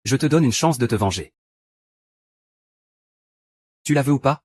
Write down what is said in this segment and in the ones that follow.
Je te donne une chance de te venger. Tu la veux ou pas?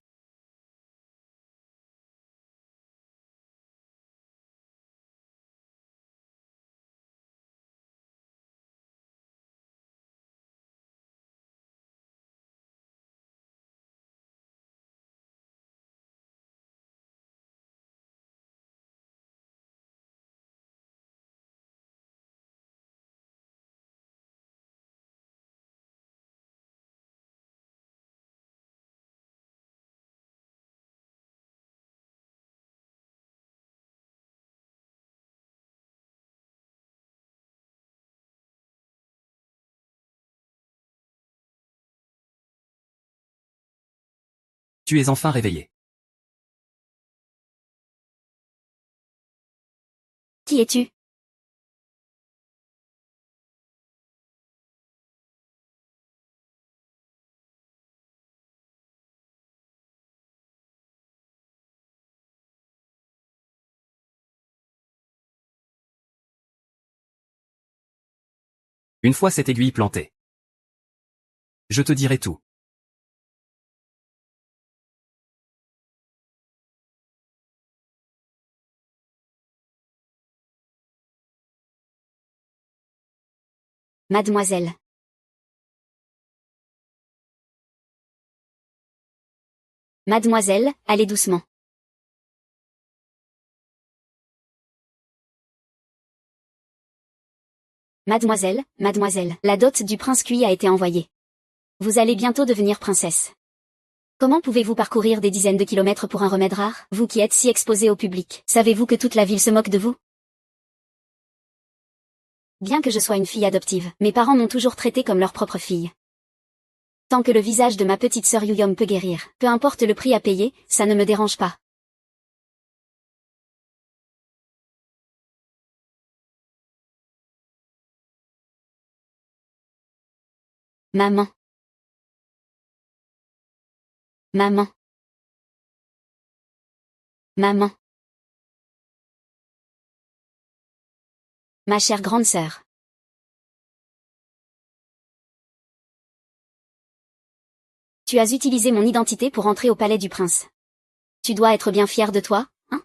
Tu es enfin réveillé. Qui es-tu? Une fois cette aiguille plantée. Je te dirai tout. Mademoiselle. Mademoiselle, allez doucement. Mademoiselle, mademoiselle, la dot du prince Kui a été envoyée. Vous allez bientôt devenir princesse. Comment pouvez-vous parcourir des dizaines de kilomètres pour un remède rare, vous qui êtes si exposé au public? Savez-vous que toute la ville se moque de vous? Bien que je sois une fille adoptive, mes parents m'ont toujours traitée comme leur propre fille. Tant que le visage de ma petite sœur Yuyom peut guérir, peu importe le prix à payer, ça ne me dérange pas. Maman. Maman. Maman. Ma chère grande sœur. Tu as utilisé mon identité pour entrer au palais du prince. Tu dois être bien fière de toi, hein?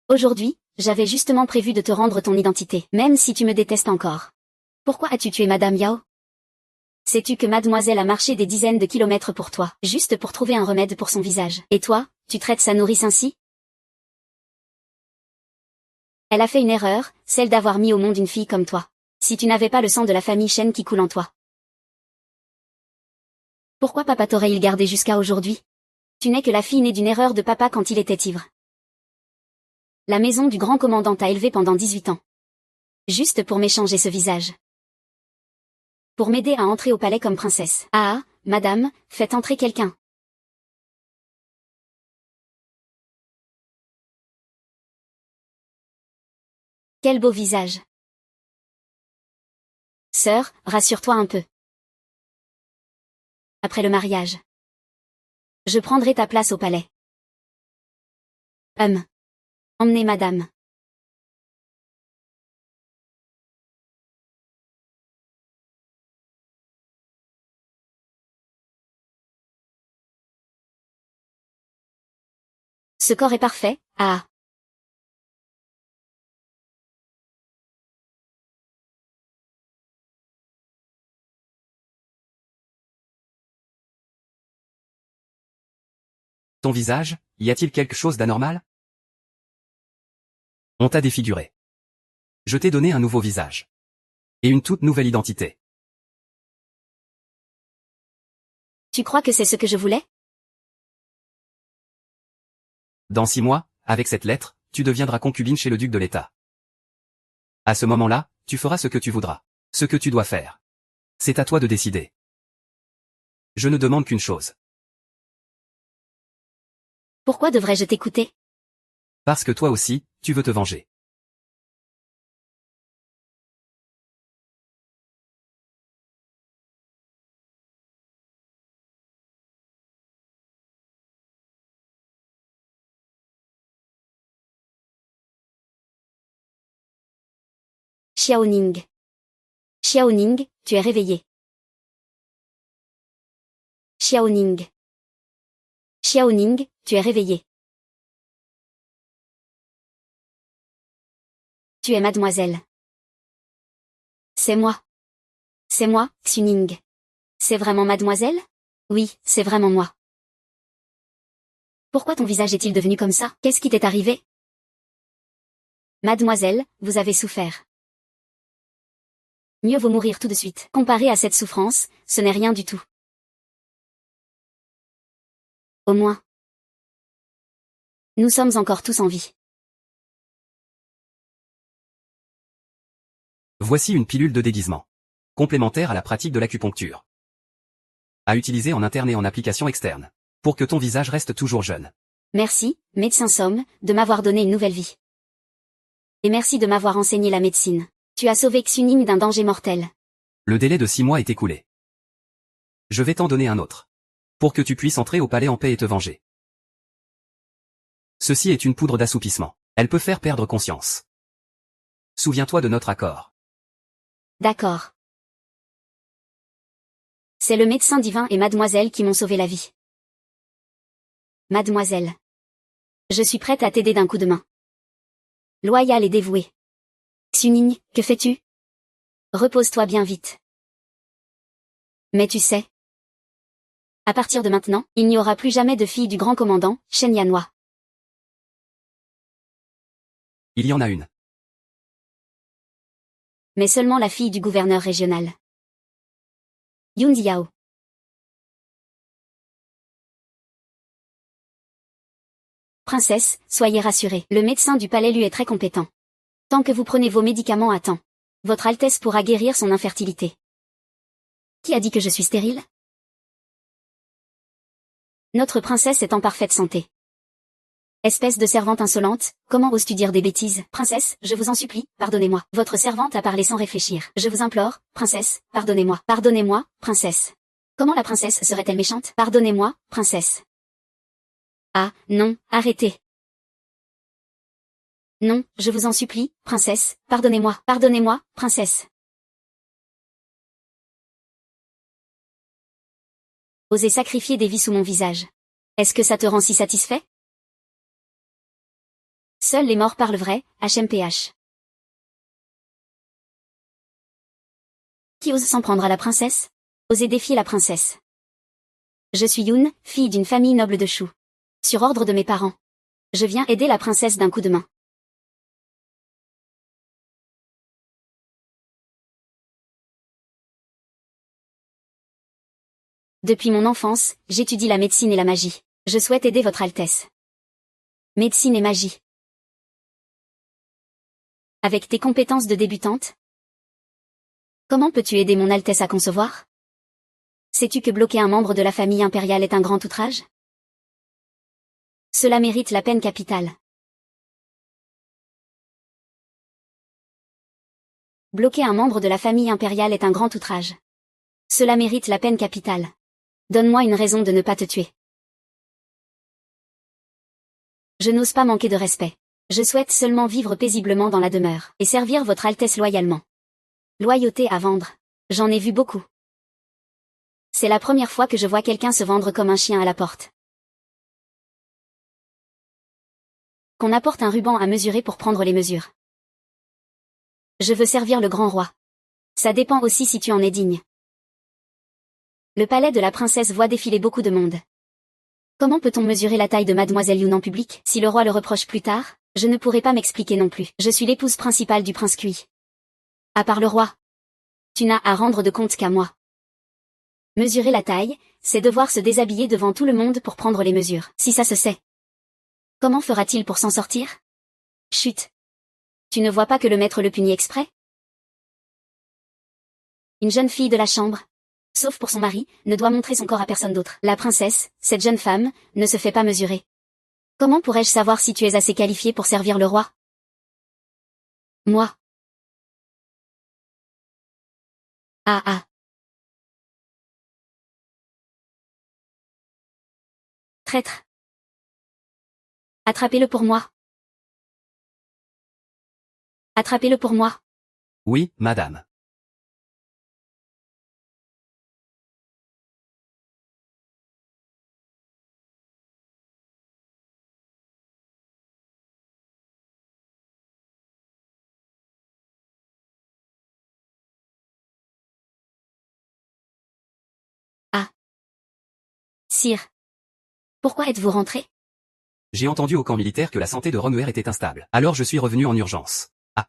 Aujourd'hui, j'avais justement prévu de te rendre ton identité, même si tu me détestes encore. Pourquoi as-tu tué Madame Yao? Sais-tu que mademoiselle a marché des dizaines de kilomètres pour toi, juste pour trouver un remède pour son visage? Et toi, tu traites sa nourrice ainsi? Elle a fait une erreur, celle d'avoir mis au monde une fille comme toi. Si tu n'avais pas le sang de la famille Shen qui coule en toi. Pourquoi papa t'aurait-il gardé jusqu'à aujourd'hui? Tu n'es que la fille née d'une erreur de papa quand il était ivre. La maison du grand commandant t'a élevé pendant 18 ans. Juste pour m'échanger ce visage. Pour m'aider à entrer au palais comme princesse. Ah, madame, faites entrer quelqu'un. Quel beau visage. Sœur, rassure-toi un peu. Après le mariage. Je prendrai ta place au palais. Emmenez madame. Ce corps est parfait, ah. Ton visage, y a-t-il quelque chose d'anormal? On t'a défiguré. Je t'ai donné un nouveau visage. Et une toute nouvelle identité. Tu crois que c'est ce que je voulais? Dans 6 mois, avec cette lettre, tu deviendras concubine chez le duc de l'État. À ce moment-là, tu feras ce que tu voudras. Ce que tu dois faire. C'est à toi de décider. Je ne demande qu'une chose. Pourquoi devrais-je t'écouter? Parce que toi aussi, tu veux te venger. Xiaoning. Xiaoning, tu es réveillé. Xiaoning. Xiaoning, tu es réveillée. Tu es mademoiselle. C'est moi. C'est moi, Xuning. C'est vraiment mademoiselle? Oui, c'est vraiment moi. Pourquoi ton visage est-il devenu comme ça? Qu'est-ce qui t'est arrivé? Mademoiselle, vous avez souffert. Mieux vaut mourir tout de suite. Comparé à cette souffrance, ce n'est rien du tout. Au moins, nous sommes encore tous en vie. Voici une pilule de déguisement. Complémentaire à la pratique de l'acupuncture. À utiliser en interne et en application externe. Pour que ton visage reste toujours jeune. Merci, médecin Somme, de m'avoir donné une nouvelle vie. Et merci de m'avoir enseigné la médecine. Tu as sauvé Xuning d'un danger mortel. Le délai de 6 mois est écoulé. Je vais t'en donner un autre. Pour que tu puisses entrer au palais en paix et te venger. Ceci est une poudre d'assoupissement. Elle peut faire perdre conscience. Souviens-toi de notre accord. D'accord. C'est le médecin divin et mademoiselle qui m'ont sauvé la vie. Mademoiselle. Je suis prête à t'aider d'un coup de main. Loyale et dévouée. Xuning, que fais-tu? Repose-toi bien vite. Mais tu sais. À partir de maintenant, il n'y aura plus jamais de fille du grand commandant, Shen Yanhua. Il y en a une. Mais seulement la fille du gouverneur régional. Yun Diao. Princesse, soyez rassurée, le médecin du palais lui est très compétent. Tant que vous prenez vos médicaments à temps, Votre Altesse pourra guérir son infertilité. Qui a dit que je suis stérile? Notre princesse est en parfaite santé. Espèce de servante insolente, comment oses-tu dire des bêtises? Princesse, je vous en supplie, pardonnez-moi. Votre servante a parlé sans réfléchir. Je vous implore, princesse, pardonnez-moi. Pardonnez-moi, princesse. Comment la princesse serait-elle méchante? Pardonnez-moi, princesse. Ah, non, arrêtez. Non, je vous en supplie, princesse, pardonnez-moi, princesse. Oser sacrifier des vies sous mon visage. Est-ce que ça te rend si satisfait? Seuls les morts parlent vrai, HMPH. Qui ose s'en prendre à la princesse? Oser défier la princesse. Je suis Yoon, fille d'une famille noble de Shu. Sur ordre de mes parents. Je viens aider la princesse d'un coup de main. Depuis mon enfance, j'étudie la médecine et la magie. Je souhaite aider votre Altesse. Médecine et magie. Avec tes compétences de débutante? Comment peux-tu aider mon Altesse à concevoir? Sais-tu que bloquer un membre de la famille impériale est un grand outrage? Cela mérite la peine capitale. Bloquer un membre de la famille impériale est un grand outrage. Cela mérite la peine capitale. Donne-moi une raison de ne pas te tuer. Je n'ose pas manquer de respect. Je souhaite seulement vivre paisiblement dans la demeure, et servir votre Altesse loyalement. Loyauté à vendre. J'en ai vu beaucoup. C'est la première fois que je vois quelqu'un se vendre comme un chien à la porte. Qu'on apporte un ruban à mesurer pour prendre les mesures. Je veux servir le grand roi. Ça dépend aussi si tu en es digne. Le palais de la princesse voit défiler beaucoup de monde. Comment peut-on mesurer la taille de mademoiselle Yoon en public? Si le roi le reproche plus tard, je ne pourrai pas m'expliquer non plus. Je suis l'épouse principale du prince Kui. À part le roi. Tu n'as à rendre de compte qu'à moi. Mesurer la taille, c'est devoir se déshabiller devant tout le monde pour prendre les mesures. Si ça se sait. Comment fera-t-il pour s'en sortir? Chut. Tu ne vois pas que le maître le punit exprès? Une jeune fille de la chambre, sauf pour son mari, ne doit montrer son corps à personne d'autre. La princesse, cette jeune femme, ne se fait pas mesurer. Comment pourrais-je savoir si tu es assez qualifiée pour servir le roi? Moi. Ah ah. Traître. Attrapez-le pour moi. Attrapez-le pour moi. Oui, madame. Sire. Pourquoi êtes-vous rentré? J'ai entendu au camp militaire que la santé de Ronweir était instable. Alors je suis revenu en urgence. Ah.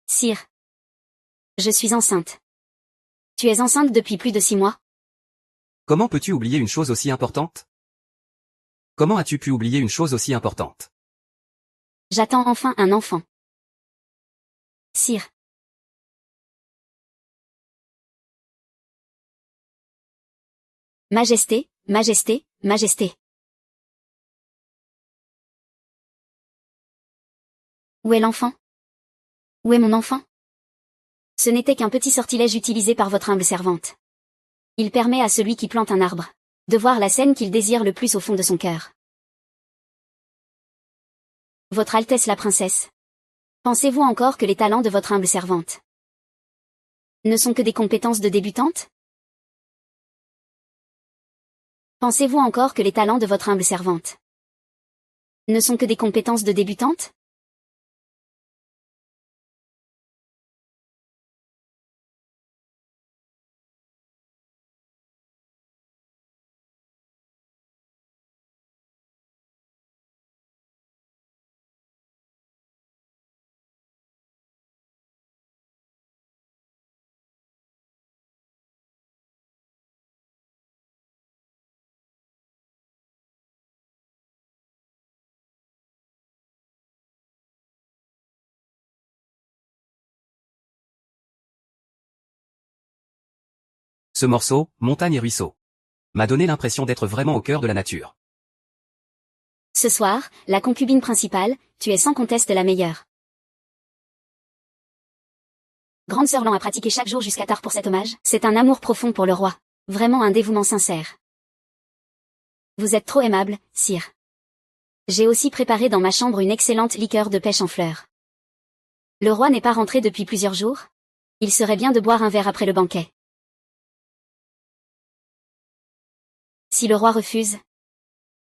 Sire. Je suis enceinte. Tu es enceinte depuis plus de 6 mois? Comment peux-tu oublier une chose aussi importante? Comment as-tu pu oublier une chose aussi importante? J'attends enfin un enfant. Sire. Majesté, Majesté, Majesté. Où est l'enfant? Où est mon enfant? Ce n'était qu'un petit sortilège utilisé par votre humble servante. Il permet à celui qui plante un arbre de voir la scène qu'il désire le plus au fond de son cœur. Votre Altesse la princesse. Pensez-vous encore que les talents de votre humble servante ne sont que des compétences de débutante? Pensez-vous encore que les talents de votre humble servante ne sont que des compétences de débutante? Ce morceau, montagne et ruisseau, m'a donné l'impression d'être vraiment au cœur de la nature. Ce soir, la concubine principale, tu es sans conteste la meilleure. Grande sœur Lan a pratiqué chaque jour jusqu'à tard pour cet hommage. C'est un amour profond pour le roi. Vraiment un dévouement sincère. Vous êtes trop aimable, sire. J'ai aussi préparé dans ma chambre une excellente liqueur de pêche en fleurs. Le roi n'est pas rentré depuis plusieurs jours? Il serait bien de boire un verre après le banquet. Si le roi refuse,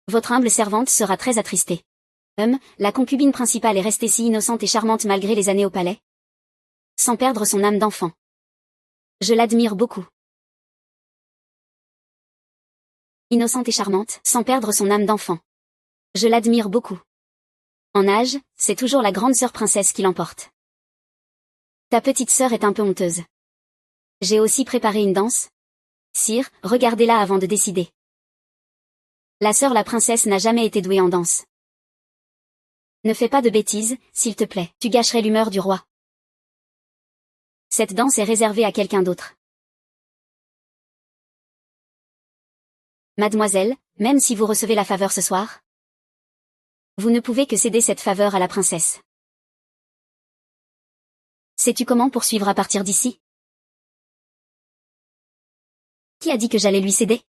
votre humble servante sera très attristée. La concubine principale est restée si innocente et charmante malgré les années au palais, sans perdre son âme d'enfant. Je l'admire beaucoup. Innocente et charmante, sans perdre son âme d'enfant. Je l'admire beaucoup. En âge, c'est toujours la grande sœur princesse qui l'emporte. Ta petite sœur est un peu honteuse. J'ai aussi préparé une danse. Sire, regardez-la avant de décider. La sœur la princesse n'a jamais été douée en danse. Ne fais pas de bêtises, s'il te plaît, tu gâcherais l'humeur du roi. Cette danse est réservée à quelqu'un d'autre. Mademoiselle, même si vous recevez la faveur ce soir, vous ne pouvez que céder cette faveur à la princesse. Sais-tu comment poursuivre à partir d'ici? Qui a dit que j'allais lui céder?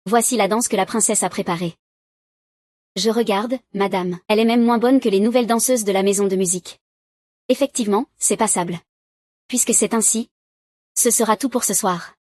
Voici la danse que la princesse a préparée. Je regarde, madame, elle est même moins bonne que les nouvelles danseuses de la maison de musique. Effectivement, c'est passable. Puisque c'est ainsi, ce sera tout pour ce soir.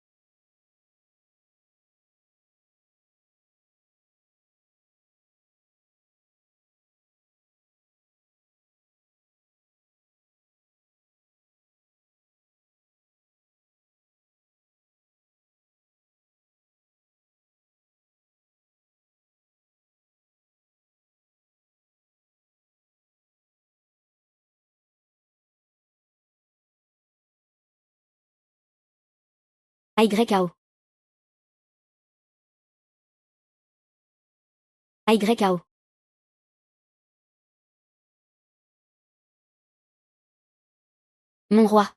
AYAO. AYAO. Mon roi.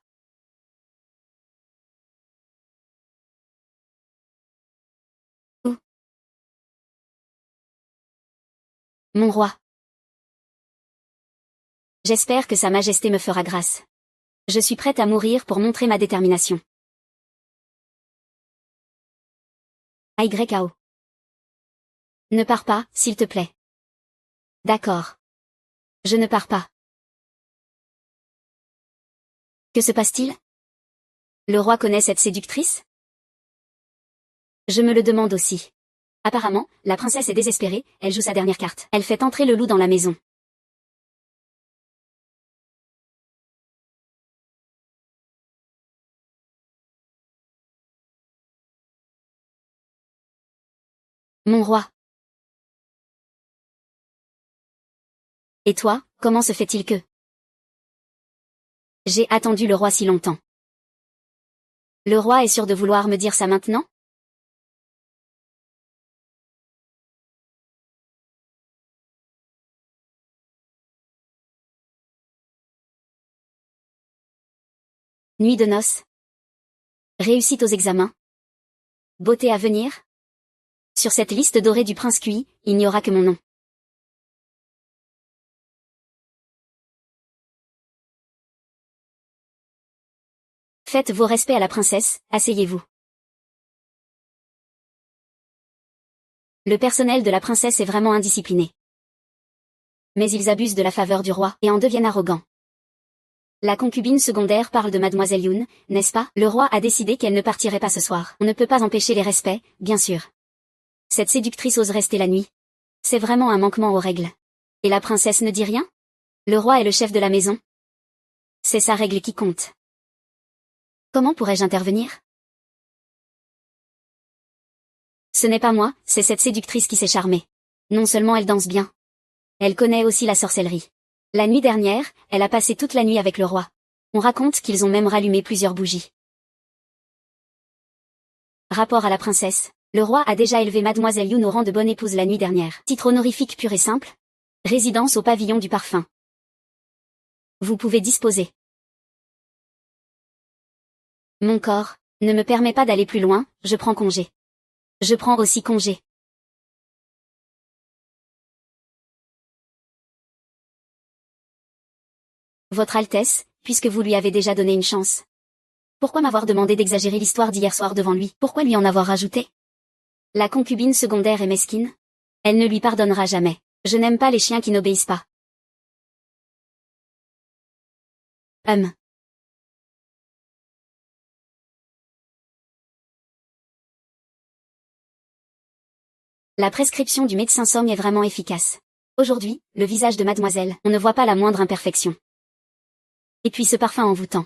Où? Mon roi. J'espère que Sa Majesté me fera grâce. Je suis prête à mourir pour montrer ma détermination. AYAO. Ne pars pas, s'il te plaît. D'accord. Je ne pars pas. Que se passe-t-il? Le roi connaît cette séductrice? Je me le demande aussi. Apparemment, la princesse est désespérée, elle joue sa dernière carte. Elle fait entrer le loup dans la maison. Mon roi. Et toi, comment se fait-il que... J'ai attendu le roi si longtemps. Le roi est sûr de vouloir me dire ça maintenant? Nuit de noces. Réussite aux examens. Beauté à venir. Sur cette liste dorée du prince QI, il n'y aura que mon nom. Faites vos respects à la princesse, asseyez-vous. Le personnel de la princesse est vraiment indiscipliné. Mais ils abusent de la faveur du roi et en deviennent arrogants. La concubine secondaire parle de Mademoiselle Yoon, n'est-ce pas? Le roi a décidé qu'elle ne partirait pas ce soir. On ne peut pas empêcher les respects, bien sûr. Cette séductrice ose rester la nuit. C'est vraiment un manquement aux règles. Et la princesse ne dit rien? Le roi est le chef de la maison. C'est sa règle qui compte. Comment pourrais-je intervenir? Ce n'est pas moi, c'est cette séductrice qui s'est charmée. Non seulement elle danse bien. Elle connaît aussi la sorcellerie. La nuit dernière, elle a passé toute la nuit avec le roi. On raconte qu'ils ont même rallumé plusieurs bougies. Rapport à la princesse. Le roi a déjà élevé Mademoiselle Yoon au rang de bonne épouse la nuit dernière. Titre honorifique pur et simple. Résidence au pavillon du parfum. Vous pouvez disposer. Mon corps ne me permet pas d'aller plus loin, je prends congé. Je prends aussi congé. Votre Altesse, puisque vous lui avez déjà donné une chance. Pourquoi m'avoir demandé d'exagérer l'histoire d'hier soir devant lui? Pourquoi lui en avoir rajouté? La concubine secondaire est mesquine. Elle ne lui pardonnera jamais. Je n'aime pas les chiens qui n'obéissent pas. La prescription du médecin Song est vraiment efficace. Aujourd'hui, le visage de mademoiselle, on ne voit pas la moindre imperfection. Et puis ce parfum envoûtant.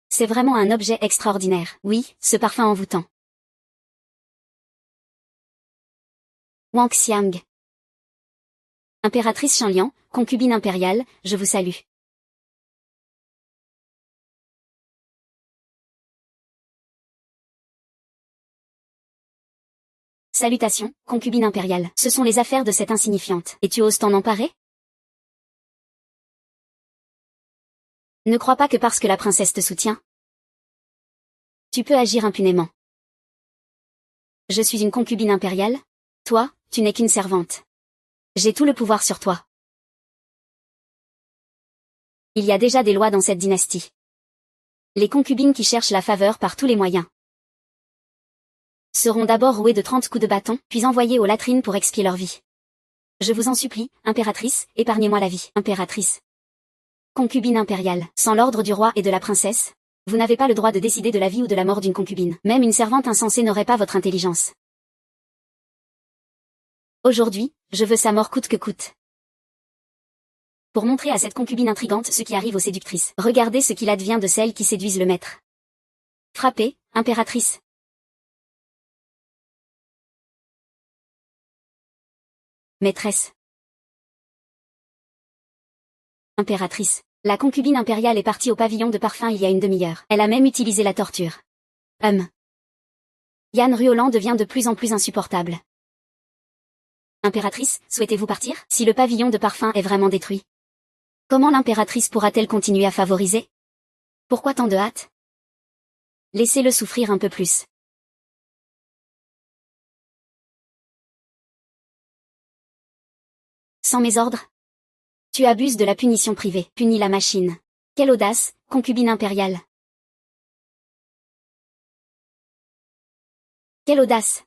C'est vraiment un objet extraordinaire. Oui, ce parfum envoûtant. Wang Xiang. Impératrice Shanlian, concubine impériale, je vous salue. Salutations, concubine impériale. Ce sont les affaires de cette insignifiante. Et tu oses t'en emparer? Ne crois pas que parce que la princesse te soutient, tu peux agir impunément. Je suis une concubine impériale. Toi, tu n'es qu'une servante. J'ai tout le pouvoir sur toi. Il y a déjà des lois dans cette dynastie. Les concubines qui cherchent la faveur par tous les moyens seront d'abord rouées de 30 coups de bâton, puis envoyées aux latrines pour expier leur vie. Je vous en supplie, impératrice, épargnez-moi la vie. Impératrice. Concubine impériale. Sans l'ordre du roi et de la princesse, vous n'avez pas le droit de décider de la vie ou de la mort d'une concubine. Même une servante insensée n'aurait pas votre intelligence. Aujourd'hui, je veux sa mort coûte que coûte. Pour montrer à cette concubine intrigante ce qui arrive aux séductrices. Regardez ce qu'il advient de celles qui séduisent le maître. Frappez, impératrice. Maîtresse. Impératrice. La concubine impériale est partie au pavillon de parfum il y a une demi-heure. Elle a même utilisé la torture. Yann Ruolan devient de plus en plus insupportable. Impératrice, souhaitez-vous partir? Si le pavillon de parfum est vraiment détruit, comment l'impératrice pourra-t-elle continuer à favoriser? Pourquoi tant de hâte? Laissez-le souffrir un peu plus. Sans mes ordres? Tu abuses de la punition privée. Punis la machine. Quelle audace, concubine impériale. Quelle audace.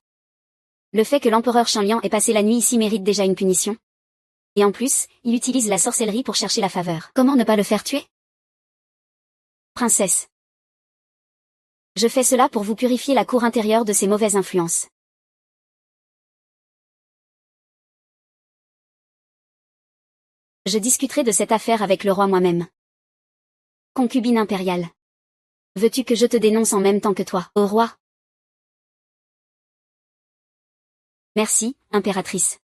Le fait que l'empereur Shanlian ait passé la nuit ici mérite déjà une punition. Et en plus, il utilise la sorcellerie pour chercher la faveur. Comment ne pas le faire tuer? Princesse. Je fais cela pour vous purifier la cour intérieure de ces mauvaises influences. Je discuterai de cette affaire avec le roi moi-même. Concubine impériale. Veux-tu que je te dénonce en même temps que toi, au roi? Merci, impératrice.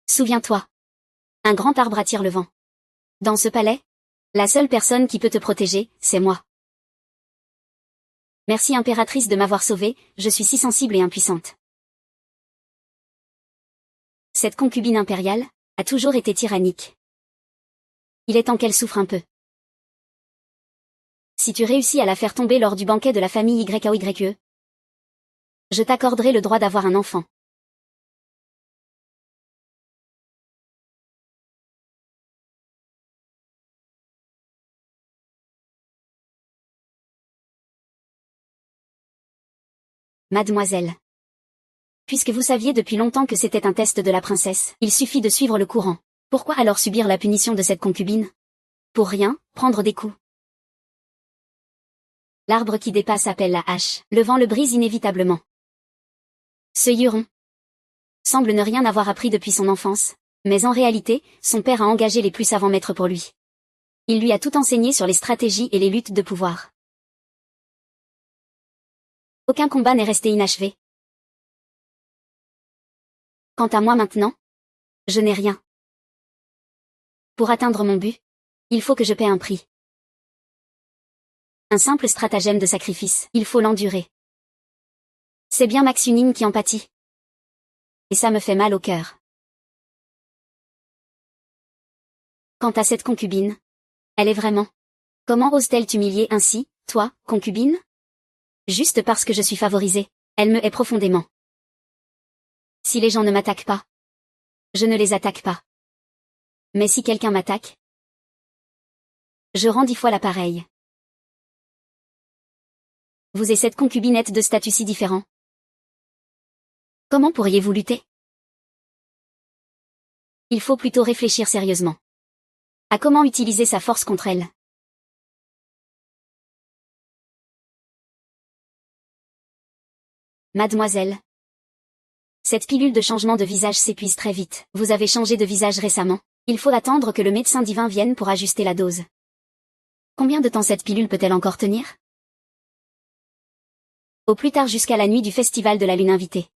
Souviens-toi. Un grand arbre attire le vent. Dans ce palais, la seule personne qui peut te protéger, c'est moi. Merci impératrice de m'avoir sauvée, je suis si sensible et impuissante. Cette concubine impériale a toujours été tyrannique. Il est temps qu'elle souffre un peu. Si tu réussis à la faire tomber lors du banquet de la famille YAOYE, je t'accorderai le droit d'avoir un enfant. Mademoiselle. Puisque vous saviez depuis longtemps que c'était un test de la princesse, il suffit de suivre le courant. Pourquoi alors subir la punition de cette concubine? Pour rien, prendre des coups. L'arbre qui dépasse appelle la hache, le vent le brise inévitablement. Ce Huron semble ne rien avoir appris depuis son enfance, mais en réalité, son père a engagé les plus savants maîtres pour lui. Il lui a tout enseigné sur les stratégies et les luttes de pouvoir. Aucun combat n'est resté inachevé. Quant à moi maintenant, je n'ai rien. Pour atteindre mon but, il faut que je paie un prix. Un simple stratagème de sacrifice, il faut l'endurer. C'est bien Max Huning qui en pâtit. Et ça me fait mal au cœur. Quant à cette concubine, elle est vraiment. Comment ose-t-elle t'humilier ainsi, toi, concubine? Juste parce que je suis favorisée, elle me hait profondément. Si les gens ne m'attaquent pas, je ne les attaque pas. Mais si quelqu'un m'attaque, je rends 10 fois l'appareil. Vous et cette concubinette de statut si différent. Comment pourriez-vous lutter? Il faut plutôt réfléchir sérieusement à comment utiliser sa force contre elle. Mademoiselle. Cette pilule de changement de visage s'épuise très vite. Vous avez changé de visage récemment. Il faut attendre que le médecin divin vienne pour ajuster la dose. Combien de temps cette pilule peut-elle encore tenir? Au plus tard jusqu'à la nuit du festival de la lune invitée.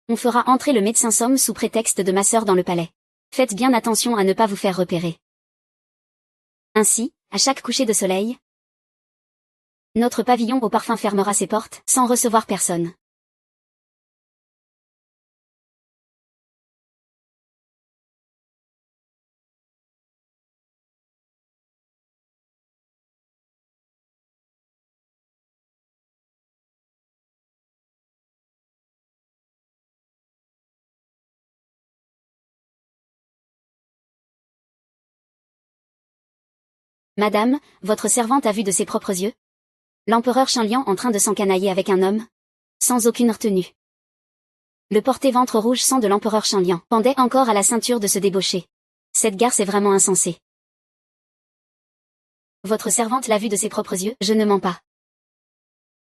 On fera entrer le médecin Somme sous prétexte de ma sœur dans le palais. Faites bien attention à ne pas vous faire repérer. Ainsi, à chaque coucher de soleil, notre pavillon au parfum fermera ses portes, sans recevoir personne. Madame, votre servante a vu de ses propres yeux l'empereur Shenliang en train de s'encanailler avec un homme, sans aucune retenue. Le porté-ventre rouge sang de l'empereur Shenliang pendait encore à la ceinture de ce débauché. Cette garce est vraiment insensée. Votre servante l'a vu de ses propres yeux, je ne mens pas.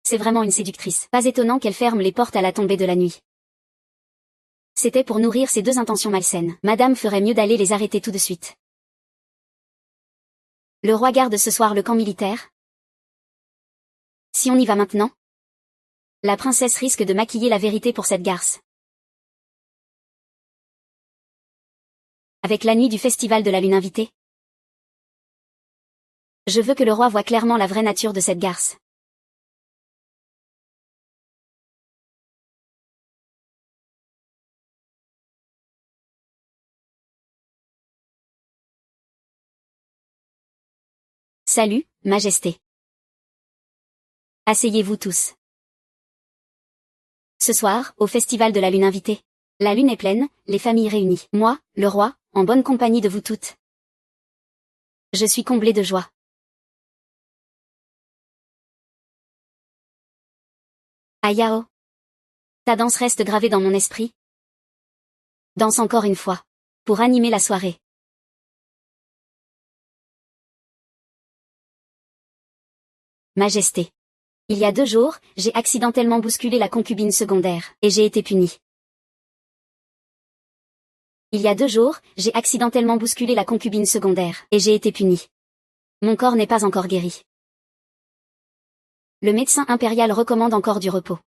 C'est vraiment une séductrice. Pas étonnant qu'elle ferme les portes à la tombée de la nuit. C'était pour nourrir ces deux intentions malsaines. Madame ferait mieux d'aller les arrêter tout de suite. Le roi garde ce soir le camp militaire. Si on y va maintenant, la princesse risque de maquiller la vérité pour cette garce. Avec la nuit du festival de la lune invitée, je veux que le roi voie clairement la vraie nature de cette garce. Salut, Majesté. Asseyez-vous tous. Ce soir, au festival de la lune invitée, la lune est pleine, les familles réunies. Moi, le roi, en bonne compagnie de vous toutes. Je suis comblée de joie. Ayao. Ta danse reste gravée dans mon esprit. Danse encore une fois. Pour animer la soirée. Majesté. Il y a 2 jours, j'ai accidentellement bousculé la concubine secondaire, et j'ai été punie. Il y a 2 jours, j'ai accidentellement bousculé la concubine secondaire, et j'ai été punie. Mon corps n'est pas encore guéri. Le médecin impérial recommande encore du repos.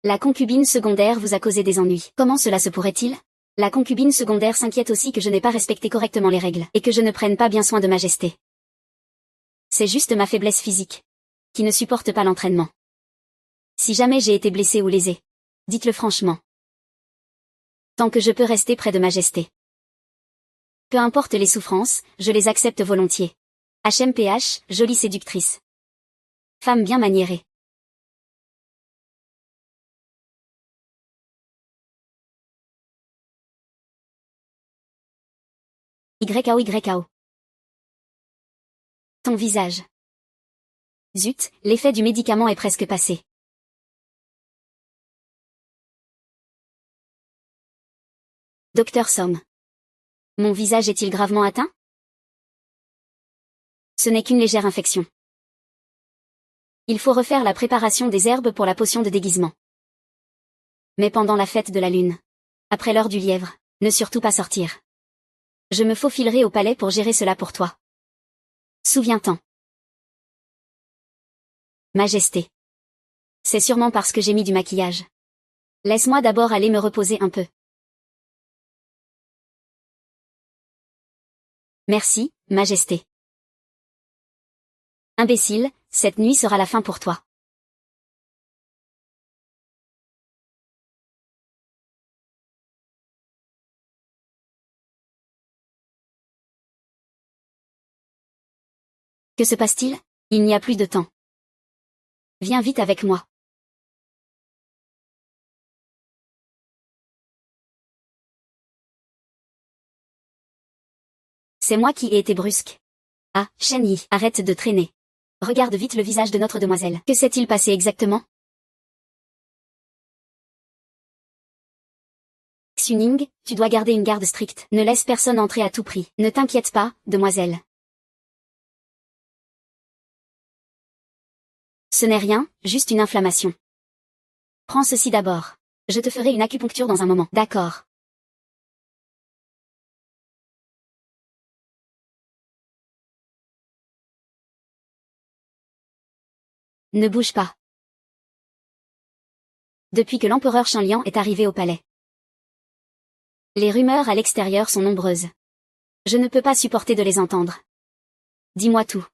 La concubine secondaire vous a causé des ennuis. Comment cela se pourrait-il? La concubine secondaire s'inquiète aussi que je n'ai pas respecté correctement les règles, et que je ne prenne pas bien soin de Majesté. C'est juste ma faiblesse physique, qui ne supporte pas l'entraînement. Si jamais j'ai été blessé ou lésé, dites-le franchement. Tant que je peux rester près de Majesté. Peu importe les souffrances, je les accepte volontiers. HMPH, jolie séductrice. Femme bien maniérée. YAO. Ton visage. Zut, l'effet du médicament est presque passé. Docteur Somme. Mon visage est-il gravement atteint? Ce n'est qu'une légère infection. Il faut refaire la préparation des herbes pour la potion de déguisement. Mais pendant la fête de la lune, après l'heure du lièvre, ne surtout pas sortir. Je me faufilerai au palais pour gérer cela pour toi. Souviens-t'en. Majesté. C'est sûrement parce que j'ai mis du maquillage. Laisse-moi d'abord aller me reposer un peu. Merci, Majesté. Imbécile, cette nuit sera la fin pour toi. Que se passe-t-il? Il n'y a plus de temps. Viens vite avec moi. C'est moi qui ai été brusque. Ah, Shen Yi, arrête de traîner. Regarde vite le visage de notre demoiselle. Que s'est-il passé exactement? Xuning, tu dois garder une garde stricte. Ne laisse personne entrer à tout prix. Ne t'inquiète pas, demoiselle. Ce n'est rien, juste une inflammation. Prends ceci d'abord. Je te ferai une acupuncture dans un moment. D'accord. Ne bouge pas. Depuis que l'empereur Shenliang est arrivé au palais, les rumeurs à l'extérieur sont nombreuses. Je ne peux pas supporter de les entendre. Dis-moi tout.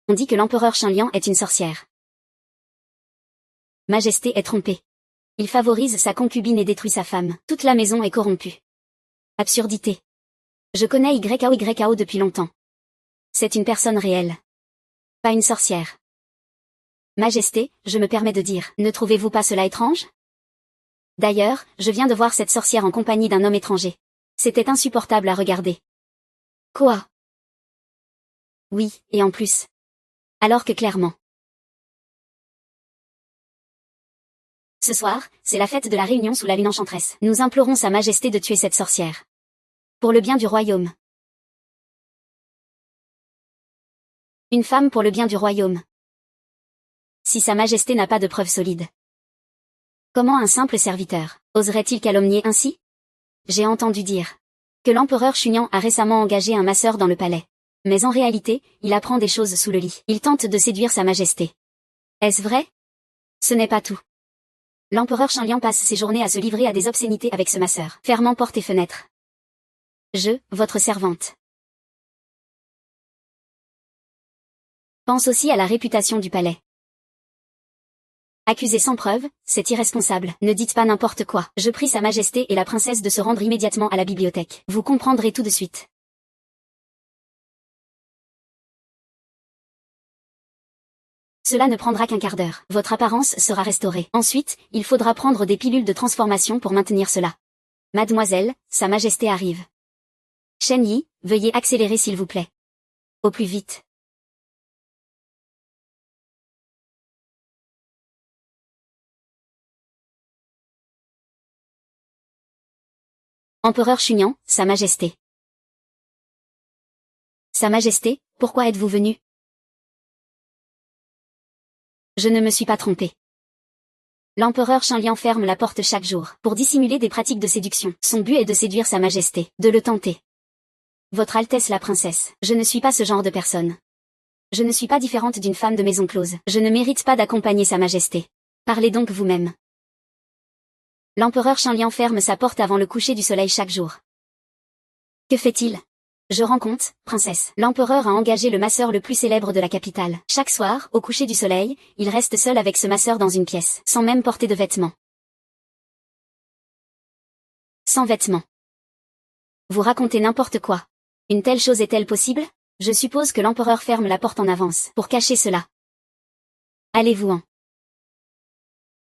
On dit que l'empereur Shenliang est une sorcière. Majesté est trompée. Il favorise sa concubine et détruit sa femme. Toute la maison est corrompue. Absurdité. Je connais YAO depuis longtemps. C'est une personne réelle. Pas une sorcière. Majesté, je me permets de dire, ne trouvez-vous pas cela étrange? D'ailleurs, je viens de voir cette sorcière en compagnie d'un homme étranger. C'était insupportable à regarder. Quoi? Oui, et en plus. Alors que clairement. Ce soir, c'est la fête de la réunion sous la lune enchanteresse. Nous implorons Sa Majesté de tuer cette sorcière. Pour le bien du royaume. Une femme pour le bien du royaume. Si Sa Majesté n'a pas de preuves solides. Comment un simple serviteur oserait-il calomnier ainsi? J'ai entendu dire que l'empereur Shunyan a récemment engagé un masseur dans le palais. Mais en réalité, il apprend des choses sous le lit. Il tente de séduire Sa Majesté. Est-ce vrai? Ce n'est pas tout. L'empereur Shenliang passe ses journées à se livrer à des obscénités avec ce masseur, fermant portes et fenêtres. Votre servante. Pense aussi à la réputation du palais. Accusé sans preuve, c'est irresponsable. Ne dites pas n'importe quoi. Je prie Sa Majesté et la princesse de se rendre immédiatement à la bibliothèque. Vous comprendrez tout de suite. Cela ne prendra qu'un quart d'heure. Votre apparence sera restaurée. Ensuite, il faudra prendre des pilules de transformation pour maintenir cela. Mademoiselle, Sa Majesté arrive. Shen Yi, veuillez accélérer s'il vous plaît. Au plus vite. Empereur Shunyan, Sa Majesté. Sa Majesté, pourquoi êtes-vous venu? Je ne me suis pas trompé. L'empereur Shenliang ferme la porte chaque jour, pour dissimuler des pratiques de séduction. Son but est de séduire sa majesté, de le tenter. Votre Altesse la princesse, je ne suis pas ce genre de personne. Je ne suis pas différente d'une femme de maison close. Je ne mérite pas d'accompagner sa majesté. Parlez donc vous-même. L'empereur Shenliang ferme sa porte avant le coucher du soleil chaque jour. Que fait-il? Je rends compte, princesse. L'empereur a engagé le masseur le plus célèbre de la capitale. Chaque soir, au coucher du soleil, il reste seul avec ce masseur dans une pièce, sans même porter de vêtements. Sans vêtements. Vous racontez n'importe quoi. Une telle chose est-elle possible? Je suppose que l'empereur ferme la porte en avance, pour cacher cela. Allez-vous-en.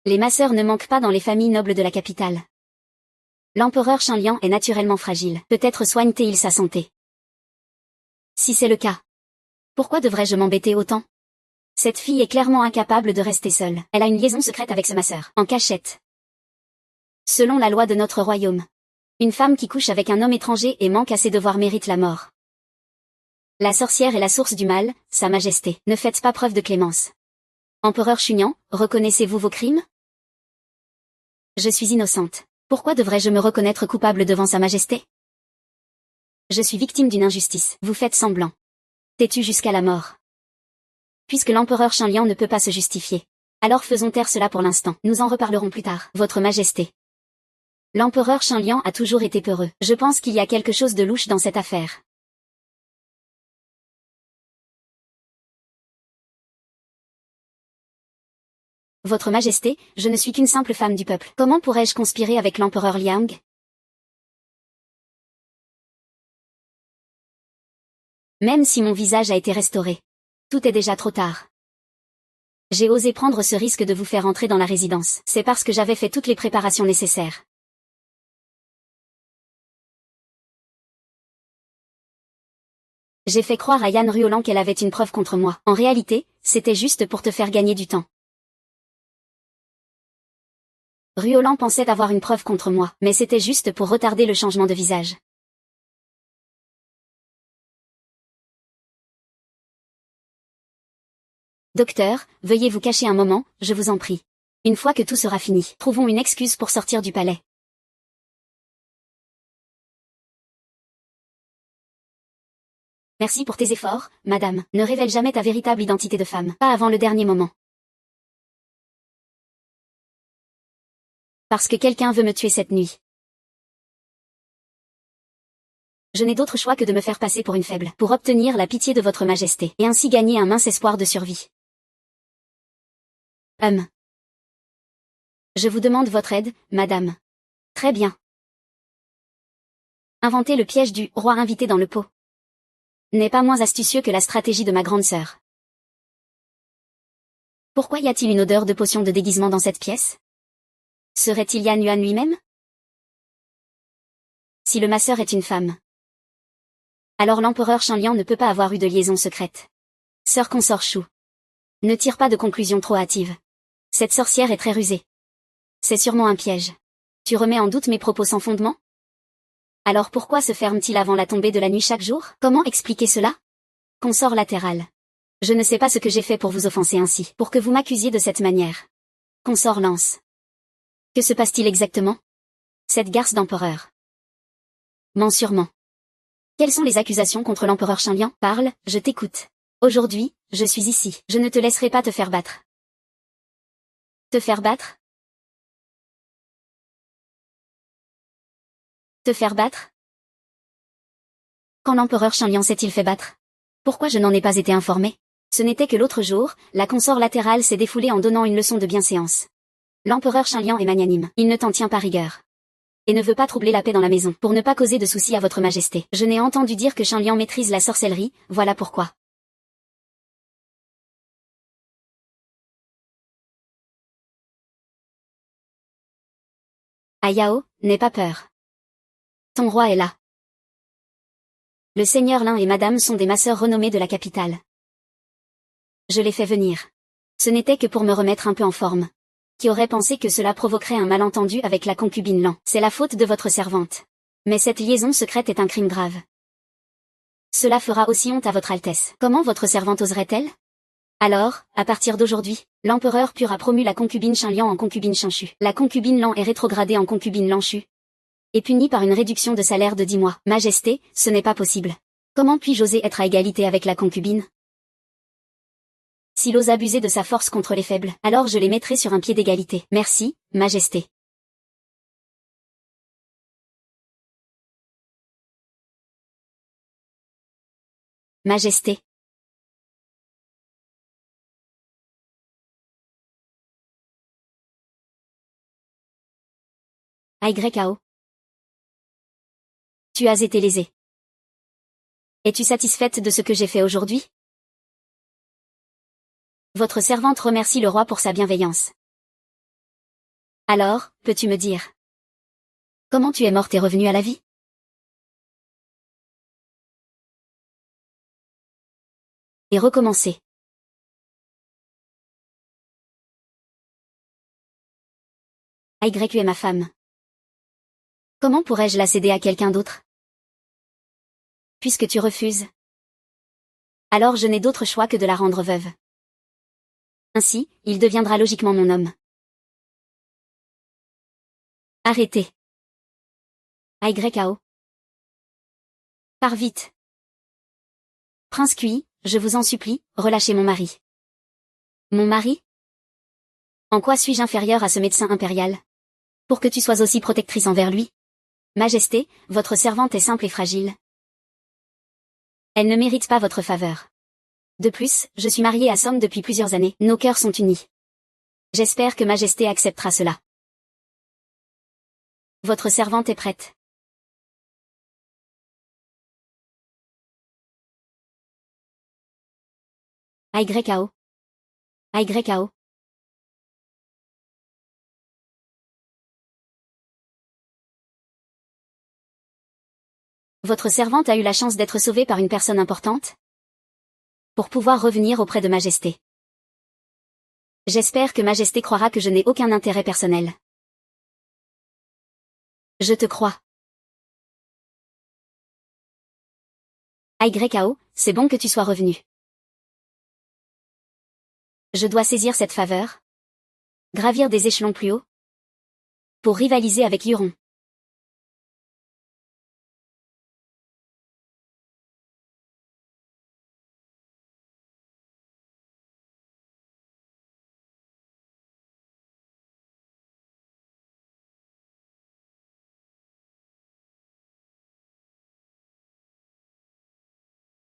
Les masseurs ne manquent pas dans les familles nobles de la capitale. L'empereur Shenliang est naturellement fragile. Peut-être soigne-t-il sa santé. Si c'est le cas, pourquoi devrais-je m'embêter autant? Cette fille est clairement incapable de rester seule. Elle a une liaison secrète avec ce masseur, en cachette. Selon la loi de notre royaume, une femme qui couche avec un homme étranger et manque à ses devoirs mérite la mort. La sorcière est la source du mal, sa majesté. Ne faites pas preuve de clémence. Empereur Shunyan, reconnaissez-vous vos crimes? Je suis innocente. Pourquoi devrais-je me reconnaître coupable devant sa majesté? Je suis victime d'une injustice. Vous faites semblant. Têtu jusqu'à la mort. Puisque l'empereur Shenliang ne peut pas se justifier. Alors faisons taire cela pour l'instant. Nous en reparlerons plus tard. Votre majesté. L'empereur Shenliang a toujours été peureux. Je pense qu'il y a quelque chose de louche dans cette affaire. Votre majesté, je ne suis qu'une simple femme du peuple. Comment pourrais-je conspirer avec l'empereur Liang? Même si mon visage a été restauré. Tout est déjà trop tard. J'ai osé prendre ce risque de vous faire entrer dans la résidence. C'est parce que j'avais fait toutes les préparations nécessaires. J'ai fait croire à Yan Ruolan qu'elle avait une preuve contre moi. En réalité, c'était juste pour te faire gagner du temps. Ruolan pensait avoir une preuve contre moi, mais c'était juste pour retarder le changement de visage. Docteur, veuillez vous cacher un moment, je vous en prie. Une fois que tout sera fini, trouvons une excuse pour sortir du palais. Merci pour tes efforts, madame. Ne révèle jamais ta véritable identité de femme, pas avant le dernier moment. Parce que quelqu'un veut me tuer cette nuit. Je n'ai d'autre choix que de me faire passer pour une faible, pour obtenir la pitié de votre majesté, et ainsi gagner un mince espoir de survie. Je vous demande votre aide, madame. Très bien. Inventer le piège du roi invité dans le pot n'est pas moins astucieux que la stratégie de ma grande sœur. Pourquoi y a-t-il une odeur de potion de déguisement dans cette pièce? Serait-il Yan Yuan lui-même? Si le masseur est une femme, alors l'empereur Shenliang ne peut pas avoir eu de liaison secrète. Sœur consort Chou. Ne tire pas de conclusions trop hâtives. Cette sorcière est très rusée. C'est sûrement un piège. Tu remets en doute mes propos sans fondement? Alors pourquoi se ferme-t-il avant la tombée de la nuit chaque jour? Comment expliquer cela? Consort latéral. Je ne sais pas ce que j'ai fait pour vous offenser ainsi, pour que vous m'accusiez de cette manière. Consort lance. Que se passe-t-il exactement? Cette garce d'empereur. Ment sûrement. Quelles sont les accusations contre l'empereur Shenliang? Parle, je t'écoute. Aujourd'hui, je suis ici. Je ne te laisserai pas te faire battre. Te faire battre? Te faire battre? Quand l'empereur Shenliang s'est-il fait battre? Pourquoi je n'en ai pas été informé? Ce n'était que l'autre jour, la consort latérale s'est défoulée en donnant une leçon de bienséance. L'empereur Shenliang est magnanime, il ne t'en tient pas rigueur. Et ne veut pas troubler la paix dans la maison, pour ne pas causer de soucis à votre majesté. Je n'ai entendu dire que Shenliang maîtrise la sorcellerie, voilà pourquoi. Ayao, n'aie pas peur. Ton roi est là. Le seigneur Lin et madame sont des masseurs renommés de la capitale. Je les fais venir. Ce n'était que pour me remettre un peu en forme. Qui aurait pensé que cela provoquerait un malentendu avec la concubine Lan? C'est la faute de votre servante. Mais cette liaison secrète est un crime grave. Cela fera aussi honte à votre Altesse. Comment votre servante oserait-elle? Alors, à partir d'aujourd'hui, l'empereur Pur a promu la concubine Shenliang en concubine Shenchu. La concubine Lan est rétrogradée en concubine Lanchu et punie par une réduction de salaire de 10 mois. Majesté, ce n'est pas possible. Comment puis-je oser être à égalité avec la concubine? S'il ose abuser de sa force contre les faibles, alors je les mettrai sur un pied d'égalité. Merci, Majesté. Majesté. YKO. Tu as été lésée. Es-tu satisfaite de ce que j'ai fait aujourd'hui? Votre servante remercie le roi pour sa bienveillance. Alors, peux-tu me dire comment tu es morte et revenue à la vie? Et recommencer. YQ est ma femme. Comment pourrais-je la céder à quelqu'un d'autre? Puisque tu refuses, alors je n'ai d'autre choix que de la rendre veuve. Ainsi, il deviendra logiquement mon homme. Arrêtez. YKO. Pars vite. Prince Kui, je vous en supplie, relâchez mon mari. Mon mari? En quoi suis-je inférieur à ce médecin impérial? Pour que tu sois aussi protectrice envers lui? Majesté, votre servante est simple et fragile. Elle ne mérite pas votre faveur. De plus, je suis mariée à Song depuis plusieurs années. Nos cœurs sont unis. J'espère que Majesté acceptera cela. Votre servante est prête. YKO. YKO. Votre servante a eu la chance d'être sauvée par une personne importante pour pouvoir revenir auprès de Majesté. J'espère que Majesté croira que je n'ai aucun intérêt personnel. Je te crois. YKO, c'est bon que tu sois revenu. Je dois saisir cette faveur. Gravir des échelons plus hauts. Pour rivaliser avec Huron.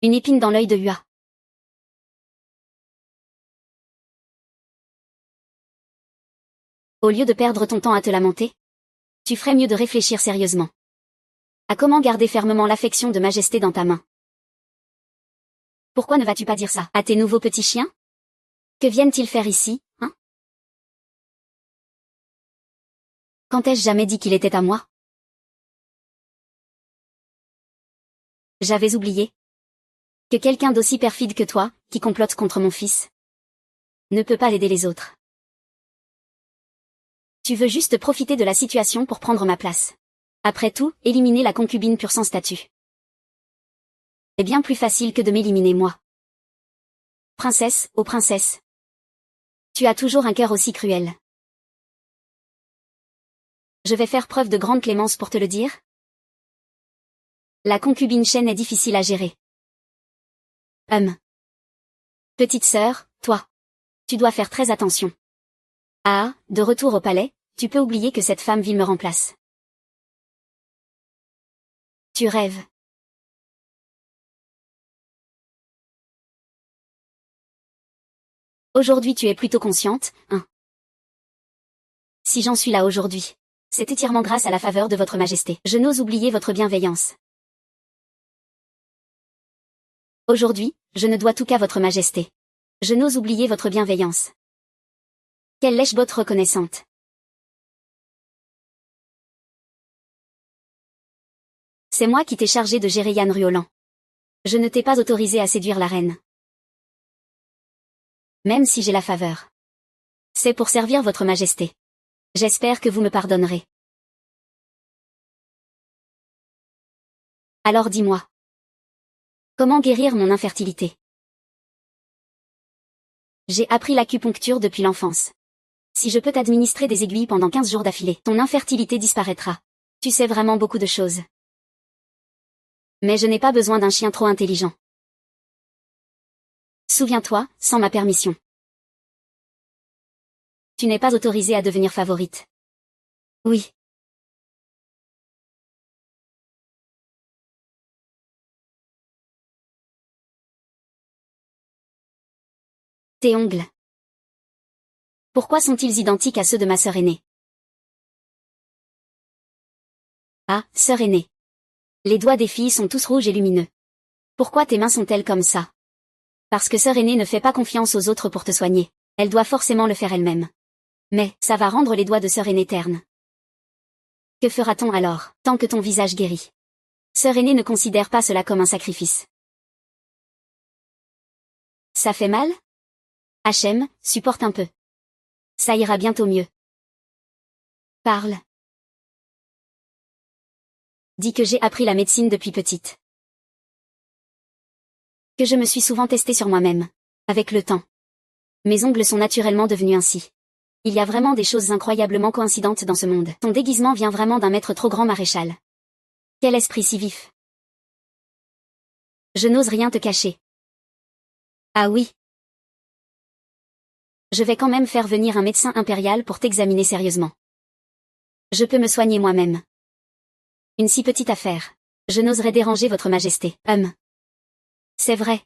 Une épine dans l'œil de Hua. Au lieu de perdre ton temps à te lamenter, tu ferais mieux de réfléchir sérieusement à comment garder fermement l'affection de Majesté dans ta main. Pourquoi ne vas-tu pas dire ça à tes nouveaux petits chiens? Que viennent-ils faire ici, hein? Quand ai-je jamais dit qu'il était à moi? J'avais oublié que quelqu'un d'aussi perfide que toi, qui complote contre mon fils, ne peut pas aider les autres. Tu veux juste profiter de la situation pour prendre ma place. Après tout, éliminer la concubine pure sans statut est bien plus facile que de m'éliminer moi. Princesse, ô princesse. Tu as toujours un cœur aussi cruel. Je vais faire preuve de grande clémence pour te le dire. La concubine Shen est difficile à gérer. Petite sœur, toi. Tu dois faire très attention. Ah, de retour au palais, tu peux oublier que cette femme vil me remplace. Tu rêves. Aujourd'hui tu es plutôt consciente, hein. Si j'en suis là aujourd'hui, c'est entièrement grâce à la faveur de votre majesté. Je n'ose oublier votre bienveillance. Aujourd'hui, je ne dois tout qu'à votre majesté. Je n'ose oublier votre bienveillance. Quelle lèche-botte reconnaissante. C'est moi qui t'ai chargé de gérer Yann Ruolan. Je ne t'ai pas autorisé à séduire la reine. Même si j'ai la faveur. C'est pour servir votre majesté. J'espère que vous me pardonnerez. Alors dis-moi. Comment guérir mon infertilité? J'ai appris l'acupuncture depuis l'enfance. Si je peux t'administrer des aiguilles pendant 15 jours d'affilée, ton infertilité disparaîtra. Tu sais vraiment beaucoup de choses. Mais je n'ai pas besoin d'un chien trop intelligent. Souviens-toi, sans ma permission. Tu n'es pas autorisée à devenir favorite. Oui. Tes ongles. Pourquoi sont-ils identiques à ceux de ma sœur aînée? Ah, sœur aînée. Les doigts des filles sont tous rouges et lumineux. Pourquoi tes mains sont-elles comme ça? Parce que sœur aînée ne fait pas confiance aux autres pour te soigner. Elle doit forcément le faire elle-même. Mais, ça va rendre les doigts de sœur aînée ternes. Que fera-t-on alors, tant que ton visage guérit? Sœur aînée ne considère pas cela comme un sacrifice. Ça fait mal? Hachem, supporte un peu. Ça ira bientôt mieux. Parle. Dis que j'ai appris la médecine depuis petite. Que je me suis souvent testée sur moi-même. Avec le temps. Mes ongles sont naturellement devenus ainsi. Il y a vraiment des choses incroyablement coïncidentes dans ce monde. Ton déguisement vient vraiment d'un maître trop grand maréchal. Quel esprit si vif. Je n'ose rien te cacher. Ah oui. Je vais quand même faire venir un médecin impérial pour t'examiner sérieusement. Je peux me soigner moi-même. Une si petite affaire. Je n'oserais déranger votre majesté. C'est vrai.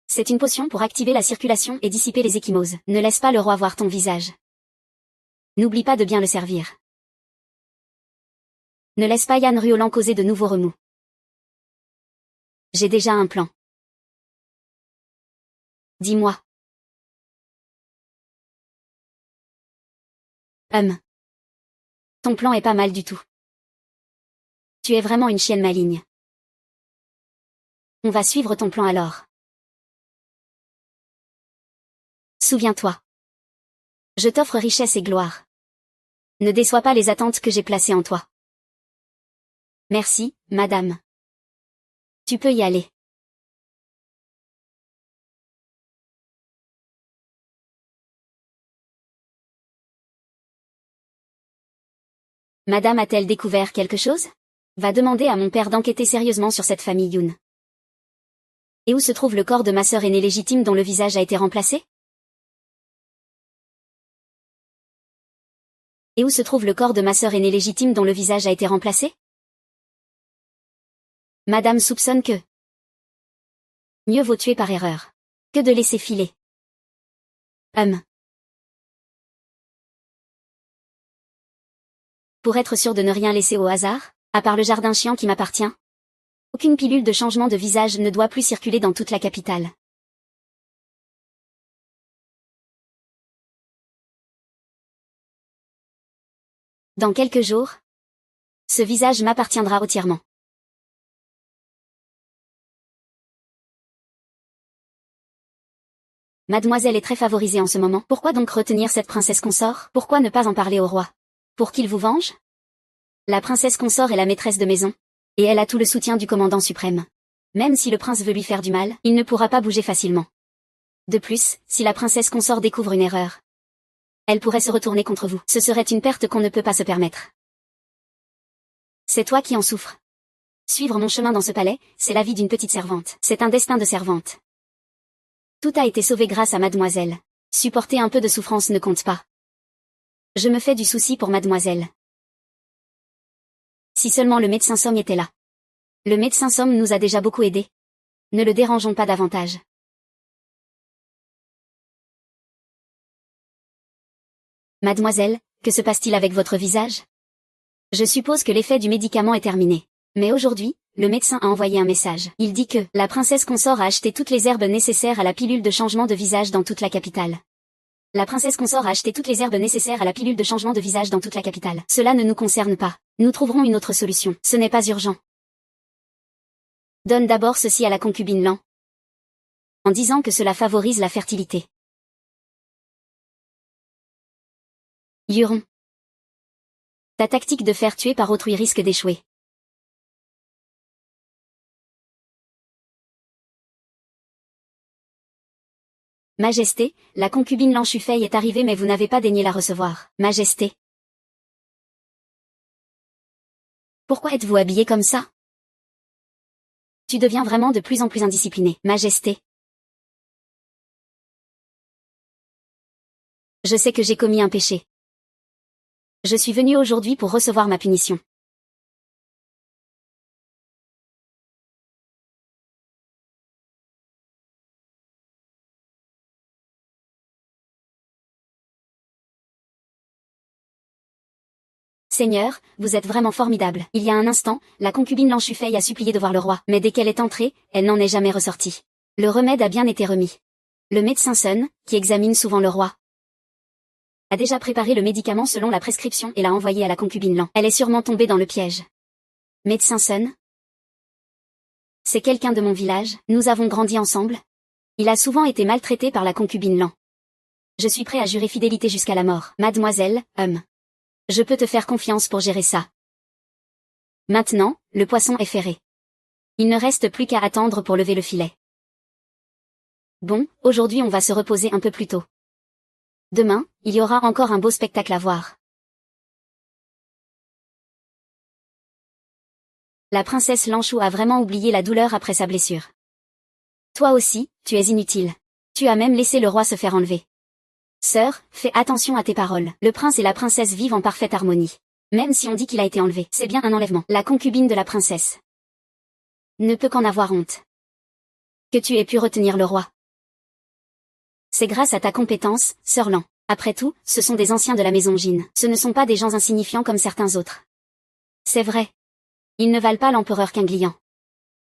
C'est une potion pour activer la circulation et dissiper les ecchymoses. Ne laisse pas le roi voir ton visage. N'oublie pas de bien le servir. Ne laisse pas Yann Ruolan causer de nouveaux remous. J'ai déjà un plan. Dis-moi. Ton plan est pas mal du tout. Tu es vraiment une chienne maligne. On va suivre ton plan alors. Souviens-toi. Je t'offre richesse et gloire. Ne déçois pas les attentes que j'ai placées en toi. Merci, madame. Tu peux y aller. Madame a-t-elle découvert quelque chose? Va demander à mon père d'enquêter sérieusement sur cette famille Yoon. Et où se trouve le corps de ma sœur aînée légitime dont le visage a été remplacé? Et où se trouve le corps de ma sœur aînée légitime dont le visage a été remplacé? Madame soupçonne que mieux vaut tuer par erreur que de laisser filer. Pour être sûr de ne rien laisser au hasard, à part le jardin chiant qui m'appartient, aucune pilule de changement de visage ne doit plus circuler dans toute la capitale. Dans quelques jours, ce visage m'appartiendra entièrement. Mademoiselle est très favorisée en ce moment. Pourquoi donc retenir cette princesse consort? Pourquoi ne pas en parler au roi? Pour qu'il vous venge? La princesse consort est la maîtresse de maison. Et elle a tout le soutien du commandant suprême. Même si le prince veut lui faire du mal, il ne pourra pas bouger facilement. De plus, si la princesse consort découvre une erreur, elle pourrait se retourner contre vous. Ce serait une perte qu'on ne peut pas se permettre. C'est toi qui en souffres. Suivre mon chemin dans ce palais, c'est la vie d'une petite servante. C'est un destin de servante. Tout a été sauvé grâce à mademoiselle. Supporter un peu de souffrance ne compte pas. Je me fais du souci pour mademoiselle. Si seulement le médecin Somme était là. Le médecin Somme nous a déjà beaucoup aidés. Ne le dérangeons pas davantage. Mademoiselle, que se passe-t-il avec votre visage? Je suppose que l'effet du médicament est terminé. Mais aujourd'hui, le médecin a envoyé un message. Il dit que la princesse consort a acheté toutes les herbes nécessaires à la pilule de changement de visage dans toute la capitale. La princesse consort a acheté toutes les herbes nécessaires à la pilule de changement de visage dans toute la capitale. Cela ne nous concerne pas. Nous trouverons une autre solution. Ce n'est pas urgent. Donne d'abord ceci à la concubine Lan. En disant que cela favorise la fertilité. Huron. Ta tactique de faire tuer par autrui risque d'échouer. Majesté, la concubine Lanchufei est arrivée mais vous n'avez pas daigné la recevoir. Majesté. Pourquoi êtes-vous habillée comme ça? Tu deviens vraiment de plus en plus indisciplinée. Majesté. Je sais que j'ai commis un péché. Je suis venue aujourd'hui pour recevoir ma punition. Seigneur, vous êtes vraiment formidable. Il y a un instant, la concubine Lanchufei a supplié de voir le roi, mais dès qu'elle est entrée, elle n'en est jamais ressortie. Le remède a bien été remis. Le médecin Sun, qui examine souvent le roi, a déjà préparé le médicament selon la prescription et l'a envoyé à la concubine Lan. Elle est sûrement tombée dans le piège. Médecin Sun? C'est quelqu'un de mon village, nous avons grandi ensemble. Il a souvent été maltraité par la concubine Lan. Je suis prêt à jurer fidélité jusqu'à la mort. Mademoiselle, je peux te faire confiance pour gérer ça. Maintenant, le poisson est ferré. Il ne reste plus qu'à attendre pour lever le filet. Bon, aujourd'hui on va se reposer un peu plus tôt. Demain, il y aura encore un beau spectacle à voir. La princesse Lanchou a vraiment oublié la douleur après sa blessure. Toi aussi, tu es inutile. Tu as même laissé le roi se faire enlever. Sœur, fais attention à tes paroles. Le prince et la princesse vivent en parfaite harmonie. Même si on dit qu'il a été enlevé, c'est bien un enlèvement. La concubine de la princesse ne peut qu'en avoir honte. Que tu aies pu retenir le roi. C'est grâce à ta compétence, sœur Lan. Après tout, ce sont des anciens de la maison Jin. Ce ne sont pas des gens insignifiants comme certains autres. C'est vrai. Ils ne valent pas l'empereur qu'un glian.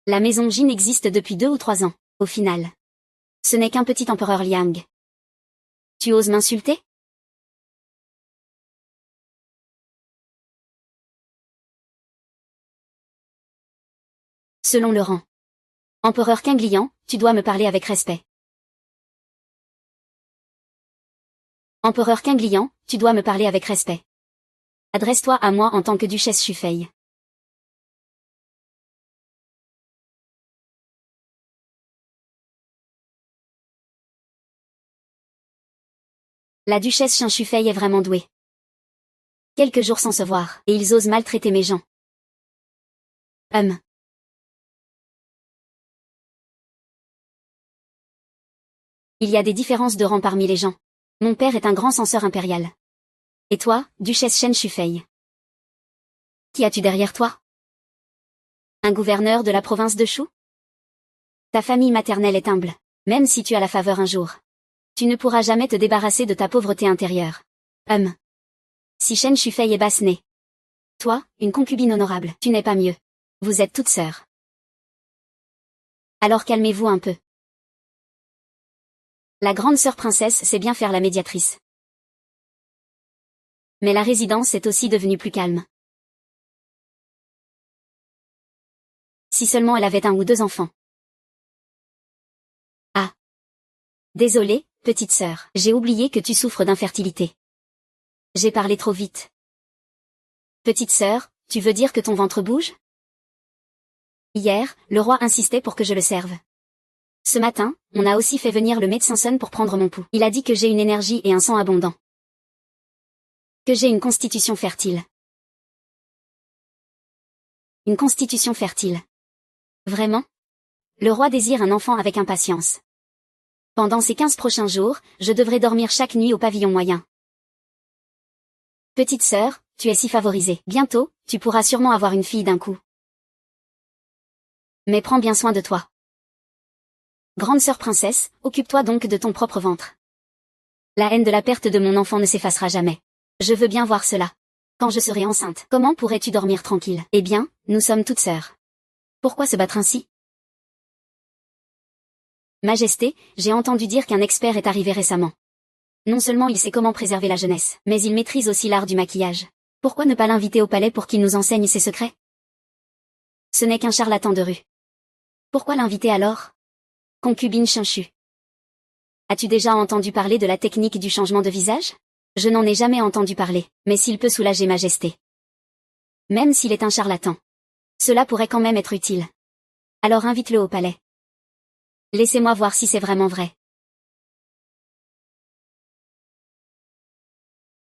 La maison Jin existe depuis 2 ou 3 ans, au final. Ce n'est qu'un petit empereur Liang. Tu oses m'insulter? Selon le rang. Empereur Qinglian, tu dois me parler avec respect. Empereur Qinglian, tu dois me parler avec respect. Adresse-toi à moi en tant que duchesse Shufei. La duchesse Chen Shufei est vraiment douée. Quelques jours sans se voir, et ils osent maltraiter mes gens. Il y a des différences de rang parmi les gens. Mon père est un grand censeur impérial. Et toi, duchesse Chen Shufei? Qui as-tu derrière toi? Un gouverneur de la province de Shu? Ta famille maternelle est humble, même si tu as la faveur un jour. Tu ne pourras jamais te débarrasser de ta pauvreté intérieure. Si Chen Shufei est basse-née. Toi, une concubine honorable, tu n'es pas mieux. Vous êtes toutes sœurs. Alors calmez-vous un peu. La grande sœur princesse sait bien faire la médiatrice. Mais la résidence est aussi devenue plus calme. Si seulement elle avait 1 ou 2 enfants. Ah. Désolée, petite sœur, j'ai oublié que tu souffres d'infertilité. J'ai parlé trop vite. Petite sœur, tu veux dire que ton ventre bouge? Hier, le roi insistait pour que je le serve. Ce matin, on a aussi fait venir le médecin Sun pour prendre mon pouls. Il a dit que j'ai une énergie et un sang abondant. Que j'ai une constitution fertile. Une constitution fertile. Vraiment? Le roi désire un enfant avec impatience. Pendant ces 15 prochains jours, je devrais dormir chaque nuit au pavillon moyen. Petite sœur, tu es si favorisée. Bientôt, tu pourras sûrement avoir une fille d'un coup. Mais prends bien soin de toi. Grande sœur princesse, occupe-toi donc de ton propre ventre. La haine de la perte de mon enfant ne s'effacera jamais. Je veux bien voir cela. Quand je serai enceinte, comment pourrais-tu dormir tranquille? Eh bien, nous sommes toutes sœurs. Pourquoi se battre ainsi? Majesté, j'ai entendu dire qu'un expert est arrivé récemment. Non seulement il sait comment préserver la jeunesse, mais il maîtrise aussi l'art du maquillage. Pourquoi ne pas l'inviter au palais pour qu'il nous enseigne ses secrets? Ce n'est qu'un charlatan de rue. Pourquoi l'inviter alors? Concubine Chinchu. As-tu déjà entendu parler de la technique du changement de visage? Je n'en ai jamais entendu parler, mais s'il peut soulager Majesté. Même s'il est un charlatan. Cela pourrait quand même être utile. Alors invite-le au palais. Laissez-moi voir si c'est vraiment vrai.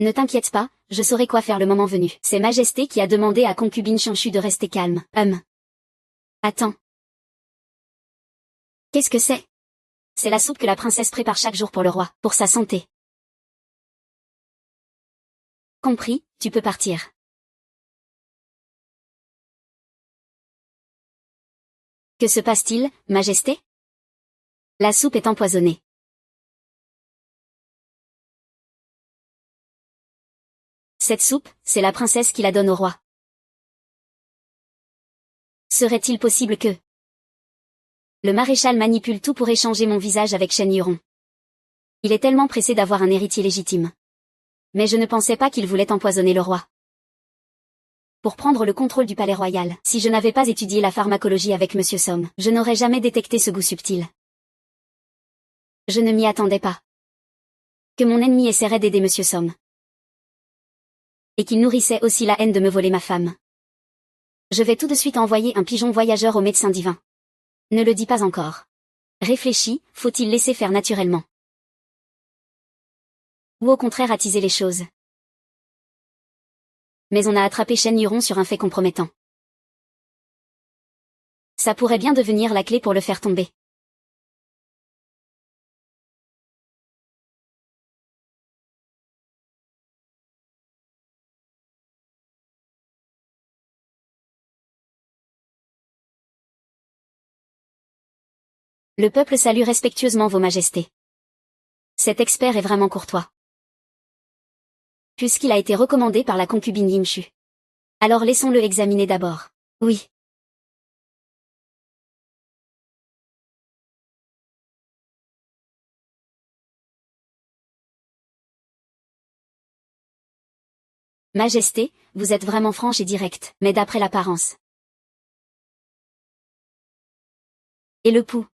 Ne t'inquiète pas, je saurai quoi faire le moment venu. C'est Majesté qui a demandé à concubine Chanchu de rester calme. Attends. Qu'est-ce que c'est? C'est la soupe que la princesse prépare chaque jour pour le roi, pour sa santé. Compris, tu peux partir. Que se passe-t-il, Majesté? La soupe est empoisonnée. Cette soupe, c'est la princesse qui la donne au roi. Serait-il possible que... Le maréchal manipule tout pour échanger mon visage avec Shen Yuron. Il est tellement pressé d'avoir un héritier légitime. Mais je ne pensais pas qu'il voulait empoisonner le roi. Pour prendre le contrôle du palais royal, si je n'avais pas étudié la pharmacologie avec Monsieur Somme, je n'aurais jamais détecté ce goût subtil. Je ne m'y attendais pas. Que mon ennemi essaierait d'aider Monsieur Somme. Et qu'il nourrissait aussi la haine de me voler ma femme. Je vais tout de suite envoyer un pigeon voyageur au médecin divin. Ne le dis pas encore. Réfléchis, faut-il laisser faire naturellement? Ou au contraire attiser les choses? Mais on a attrapé Shen Yuron sur un fait compromettant. Ça pourrait bien devenir la clé pour le faire tomber. Le peuple salue respectueusement vos majestés. Cet expert est vraiment courtois. Puisqu'il a été recommandé par la concubine Yimchu. Alors laissons-le examiner d'abord. Oui. Majesté, vous êtes vraiment franche et directe, mais d'après l'apparence. Et le pouls?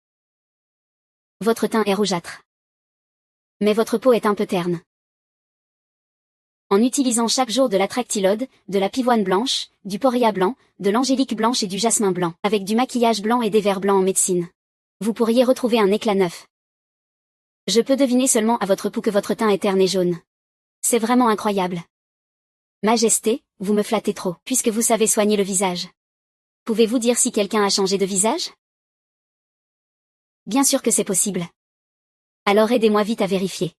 Votre teint est rougeâtre. Mais votre peau est un peu terne. En utilisant chaque jour de l'Atractylode, de la pivoine blanche, du poria blanc, de l'angélique blanche et du jasmin blanc, avec du maquillage blanc et des verres blancs en médecine, vous pourriez retrouver un éclat neuf. Je peux deviner seulement à votre pouls que votre teint est terne et jaune. C'est vraiment incroyable. Majesté, vous me flattez trop, puisque vous savez soigner le visage. Pouvez-vous dire si quelqu'un a changé de visage? Bien sûr que c'est possible. Alors aidez-moi vite à vérifier.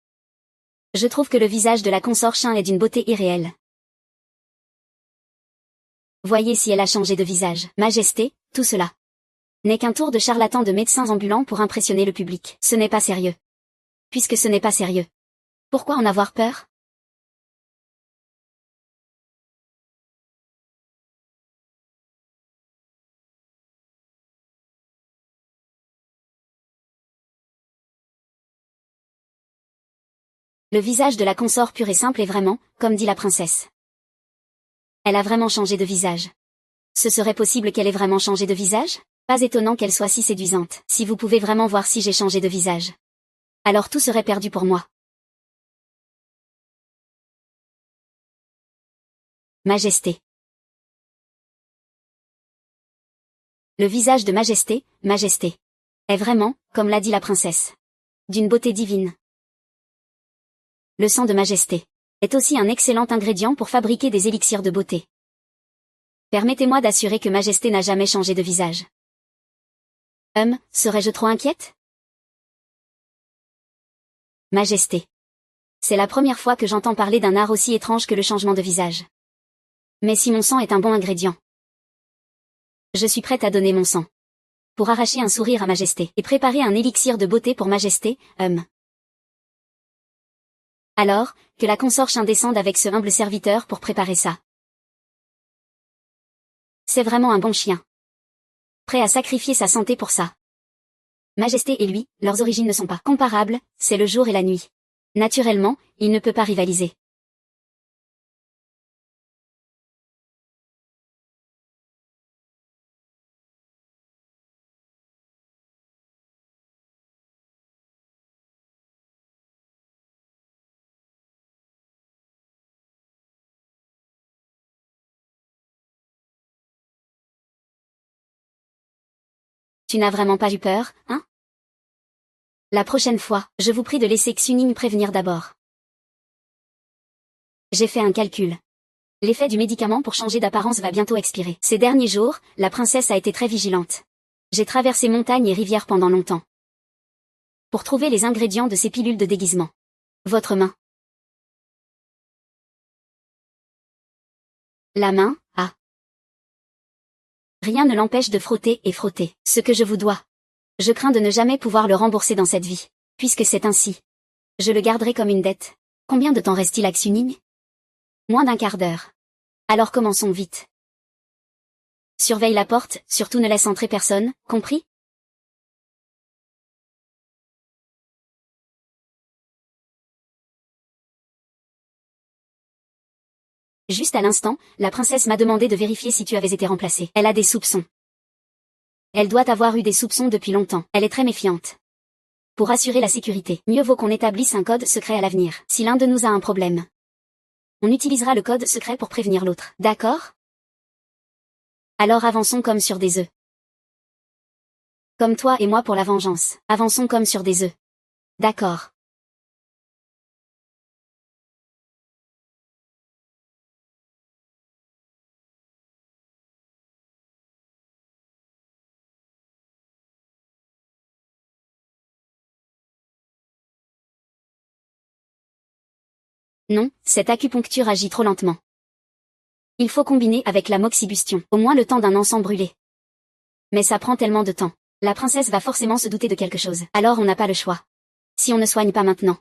Je trouve que le visage de la consort Shin est d'une beauté irréelle. Voyez si elle a changé de visage. Majesté, tout cela n'est qu'un tour de charlatan de médecins ambulants pour impressionner le public. Ce n'est pas sérieux. Puisque ce n'est pas sérieux, pourquoi en avoir peur? Le visage de la consort pure et simple est vraiment, comme dit la princesse. Elle a vraiment changé de visage. Ce serait possible qu'elle ait vraiment changé de visage? Pas étonnant qu'elle soit si séduisante. Si vous pouvez vraiment voir si j'ai changé de visage. Alors tout serait perdu pour moi. Majesté. Le visage de Majesté, Majesté, est vraiment, comme l'a dit la princesse, d'une beauté divine. Le sang de Majesté est aussi un excellent ingrédient pour fabriquer des élixirs de beauté. Permettez-moi d'assurer que Majesté n'a jamais changé de visage. Serais-je trop inquiète? Majesté. C'est la première fois que j'entends parler d'un art aussi étrange que le changement de visage. Mais si mon sang est un bon ingrédient, je suis prête à donner mon sang. Pour arracher un sourire à Majesté et préparer un élixir de beauté pour Majesté, Alors, que la consort Shin descende avec ce humble serviteur pour préparer ça. C'est vraiment un bon chien. Prêt à sacrifier sa santé pour ça. Majesté et lui, leurs origines ne sont pas comparables, c'est le jour et la nuit. Naturellement, il ne peut pas rivaliser. Tu n'as vraiment pas eu peur, hein? La prochaine fois, je vous prie de laisser Xuning prévenir d'abord. J'ai fait un calcul. L'effet du médicament pour changer d'apparence va bientôt expirer. Ces derniers jours, la princesse a été très vigilante. J'ai traversé montagnes et rivières pendant longtemps pour trouver les ingrédients de ces pilules de déguisement. Votre main. La main, ah. Rien ne l'empêche de frotter et frotter. Ce que je vous dois. Je crains de ne jamais pouvoir le rembourser dans cette vie. Puisque c'est ainsi. Je le garderai comme une dette. Combien de temps reste-t-il à Xuning? Moins d'un quart d'heure. Alors commençons vite. Surveille la porte, surtout ne laisse entrer personne, compris? Juste à l'instant, la princesse m'a demandé de vérifier si tu avais été remplacé. Elle a des soupçons. Elle doit avoir eu des soupçons depuis longtemps. Elle est très méfiante. Pour assurer la sécurité, mieux vaut qu'on établisse un code secret à l'avenir. Si l'un de nous a un problème, on utilisera le code secret pour prévenir l'autre. D'accord? Alors avançons comme sur des œufs. Comme toi et moi pour la vengeance. Avançons comme sur des œufs. D'accord. Non, cette acupuncture agit trop lentement. Il faut combiner avec la moxibustion, au moins le temps d'un encens brûlé. Mais ça prend tellement de temps. La princesse va forcément se douter de quelque chose. Alors on n'a pas le choix. Si on ne soigne pas maintenant.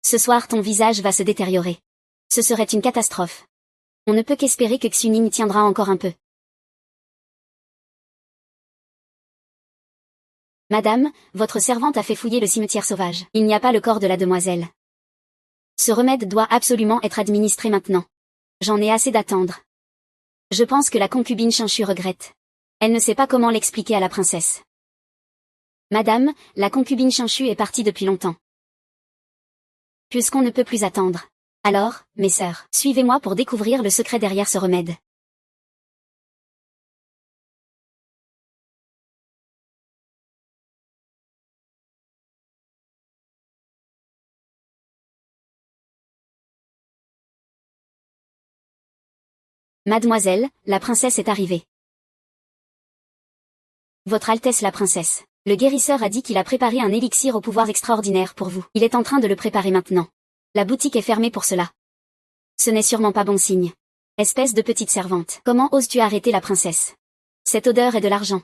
Ce soir ton visage va se détériorer. Ce serait une catastrophe. On ne peut qu'espérer que Xuning tiendra encore un peu. Madame, votre servante a fait fouiller le cimetière sauvage. Il n'y a pas le corps de la demoiselle. Ce remède doit absolument être administré maintenant. J'en ai assez d'attendre. Je pense que la concubine Chinchu regrette. Elle ne sait pas comment l'expliquer à la princesse. Madame, la concubine Chinchu est partie depuis longtemps. Puisqu'on ne peut plus attendre. Alors, mes sœurs, suivez-moi pour découvrir le secret derrière ce remède. Mademoiselle, la princesse est arrivée. Votre Altesse la princesse. Le guérisseur a dit qu'il a préparé un élixir au pouvoir extraordinaire pour vous. Il est en train de le préparer maintenant. La boutique est fermée pour cela. Ce n'est sûrement pas bon signe. Espèce de petite servante. Comment oses-tu arrêter la princesse? Cette odeur est de l'argent.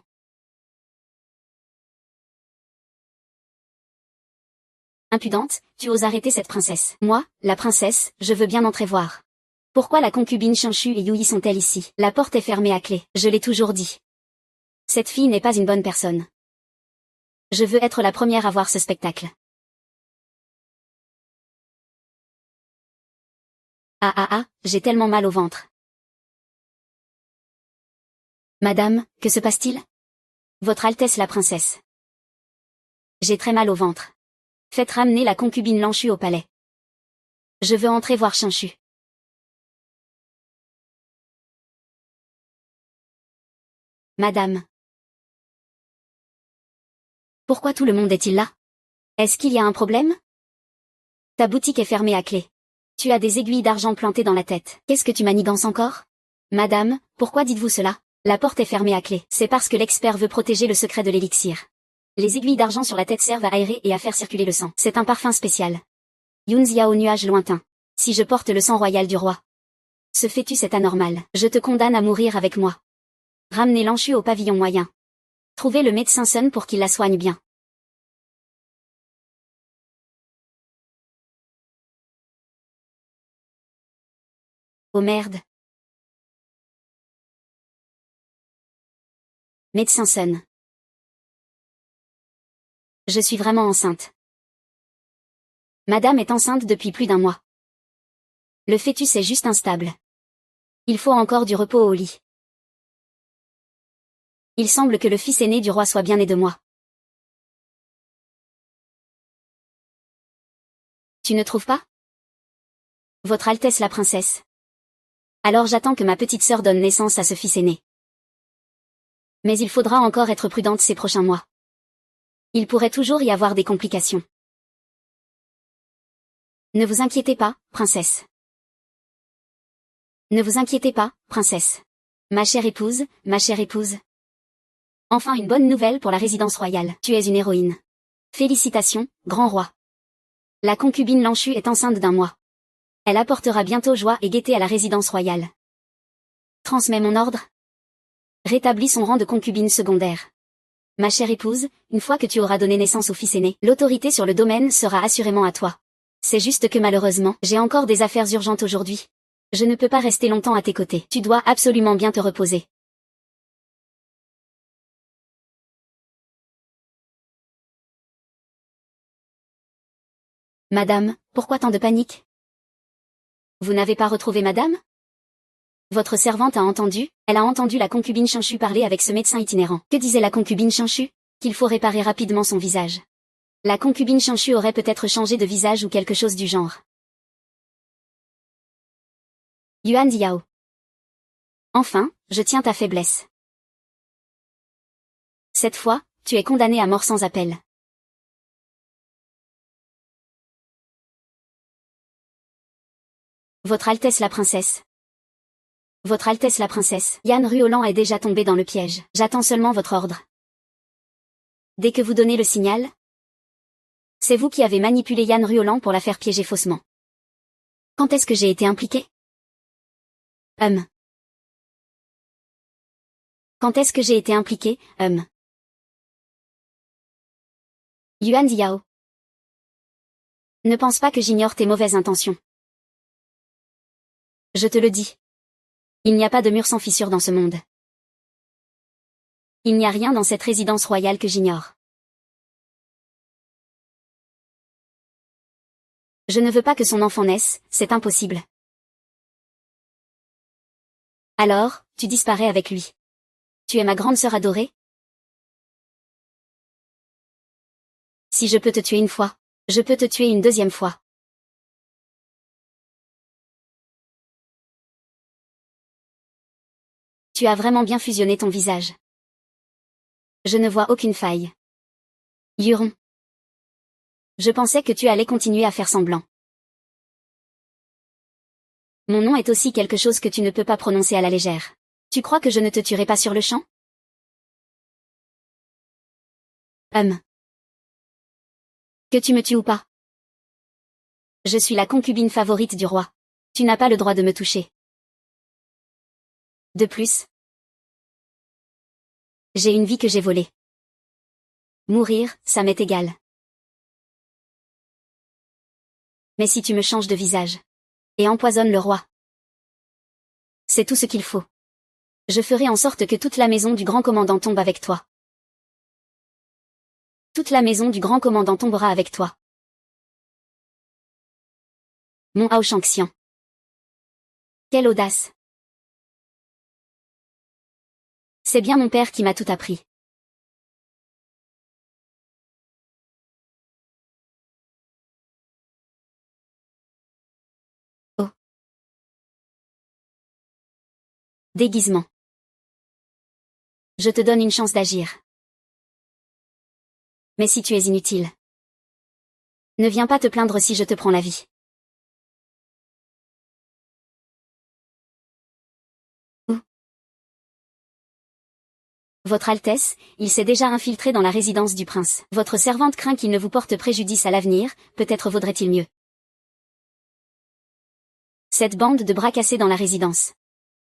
Impudente, tu oses arrêter cette princesse. Moi, la princesse, je veux bien entrer voir. Pourquoi la concubine Chinchu et Yui sont-elles ici? La porte est fermée à clé. Je l'ai toujours dit. Cette fille n'est pas une bonne personne. Je veux être la première à voir ce spectacle. Ah ah ah, j'ai tellement mal au ventre. Madame, que se passe-t-il? Votre Altesse la princesse. J'ai très mal au ventre. Faites ramener la concubine Lanchu au palais. Je veux entrer voir Chinchu. Madame. Pourquoi tout le monde est-il là? Est-ce qu'il y a un problème? Ta boutique est fermée à clé. Tu as des aiguilles d'argent plantées dans la tête. Qu'est-ce que tu manigances encore? Madame, pourquoi dites-vous cela? La porte est fermée à clé. C'est parce que l'expert veut protéger le secret de l'élixir. Les aiguilles d'argent sur la tête servent à aérer et à faire circuler le sang. C'est un parfum spécial. Yunzia au nuage lointain. Si je porte le sang royal du roi. Ce fœtus est anormal. Je te condamne à mourir avec moi. Ramenez Lanchu au pavillon moyen. Trouvez le médecin Sun pour qu'il la soigne bien. Oh merde. Médecin Sun. Je suis vraiment enceinte. Madame est enceinte depuis plus d'un mois. Le fœtus est juste instable. Il faut encore du repos au lit. Il semble que le fils aîné du roi soit bien né de moi. Tu ne trouves pas? Votre Altesse la princesse. Alors j'attends que ma petite sœur donne naissance à ce fils aîné. Mais il faudra encore être prudente ces prochains mois. Il pourrait toujours y avoir des complications. Ne vous inquiétez pas, princesse. Ne vous inquiétez pas, princesse. Ma chère épouse, ma chère épouse. Enfin une bonne nouvelle pour la résidence royale. Tu es une héroïne. Félicitations, grand roi. La concubine Lanchu est enceinte d'1 mois. Elle apportera bientôt joie et gaieté à la résidence royale. Transmets mon ordre. Rétablis son rang de concubine secondaire. Ma chère épouse, une fois que tu auras donné naissance au fils aîné, l'autorité sur le domaine sera assurément à toi. C'est juste que malheureusement, j'ai encore des affaires urgentes aujourd'hui. Je ne peux pas rester longtemps à tes côtés. Tu dois absolument bien te reposer. Madame, pourquoi tant de panique? Vous n'avez pas retrouvé madame? Votre servante a entendu, elle a entendu la concubine Chanchu parler avec ce médecin itinérant. Que disait la concubine Chanchu? Qu'il faut réparer rapidement son visage. La concubine Chanchu aurait peut-être changé de visage ou quelque chose du genre. Yuan Diao. Enfin, je tiens ta faiblesse. Cette fois, tu es condamné à mort sans appel. Votre Altesse la princesse. Votre Altesse la princesse, Yann Ruolan est déjà tombé dans le piège. J'attends seulement votre ordre. Dès que vous donnez le signal, c'est vous qui avez manipulé Yann Ruolan pour la faire piéger faussement. Quand est-ce que j'ai été impliqué? Quand est-ce que j'ai été impliqué? Yuan Diao. Ne pense pas que j'ignore tes mauvaises intentions. Je te le dis. Il n'y a pas de mur sans fissure dans ce monde. Il n'y a rien dans cette résidence royale que j'ignore. Je ne veux pas que son enfant naisse, c'est impossible. Alors, tu disparais avec lui. Tu es ma grande sœur adorée? Si je peux te tuer une fois, je peux te tuer une deuxième fois. Tu as vraiment bien fusionné ton visage. Je ne vois aucune faille. Yuron. Je pensais que tu allais continuer à faire semblant. Mon nom est aussi quelque chose que tu ne peux pas prononcer à la légère. Tu crois que je ne te tuerai pas sur le champ? Que tu me tues ou pas? Je suis la concubine favorite du roi. Tu n'as pas le droit de me toucher. De plus, j'ai une vie que j'ai volée. Mourir, ça m'est égal. Mais si tu me changes de visage et empoisonnes le roi, c'est tout ce qu'il faut. Je ferai en sorte que toute la maison du grand commandant tombe avec toi. Toute la maison du grand commandant tombera avec toi. Mon Hao Shangxian. Quelle audace. C'est bien mon père qui m'a tout appris. Oh. Déguisement. Je te donne une chance d'agir. Mais si tu es inutile, ne viens pas te plaindre si je te prends la vie. Votre Altesse, il s'est déjà infiltré dans la résidence du prince. Votre servante craint qu'il ne vous porte préjudice à l'avenir, peut-être vaudrait-il mieux. Cette bande de bras cassés dans la résidence.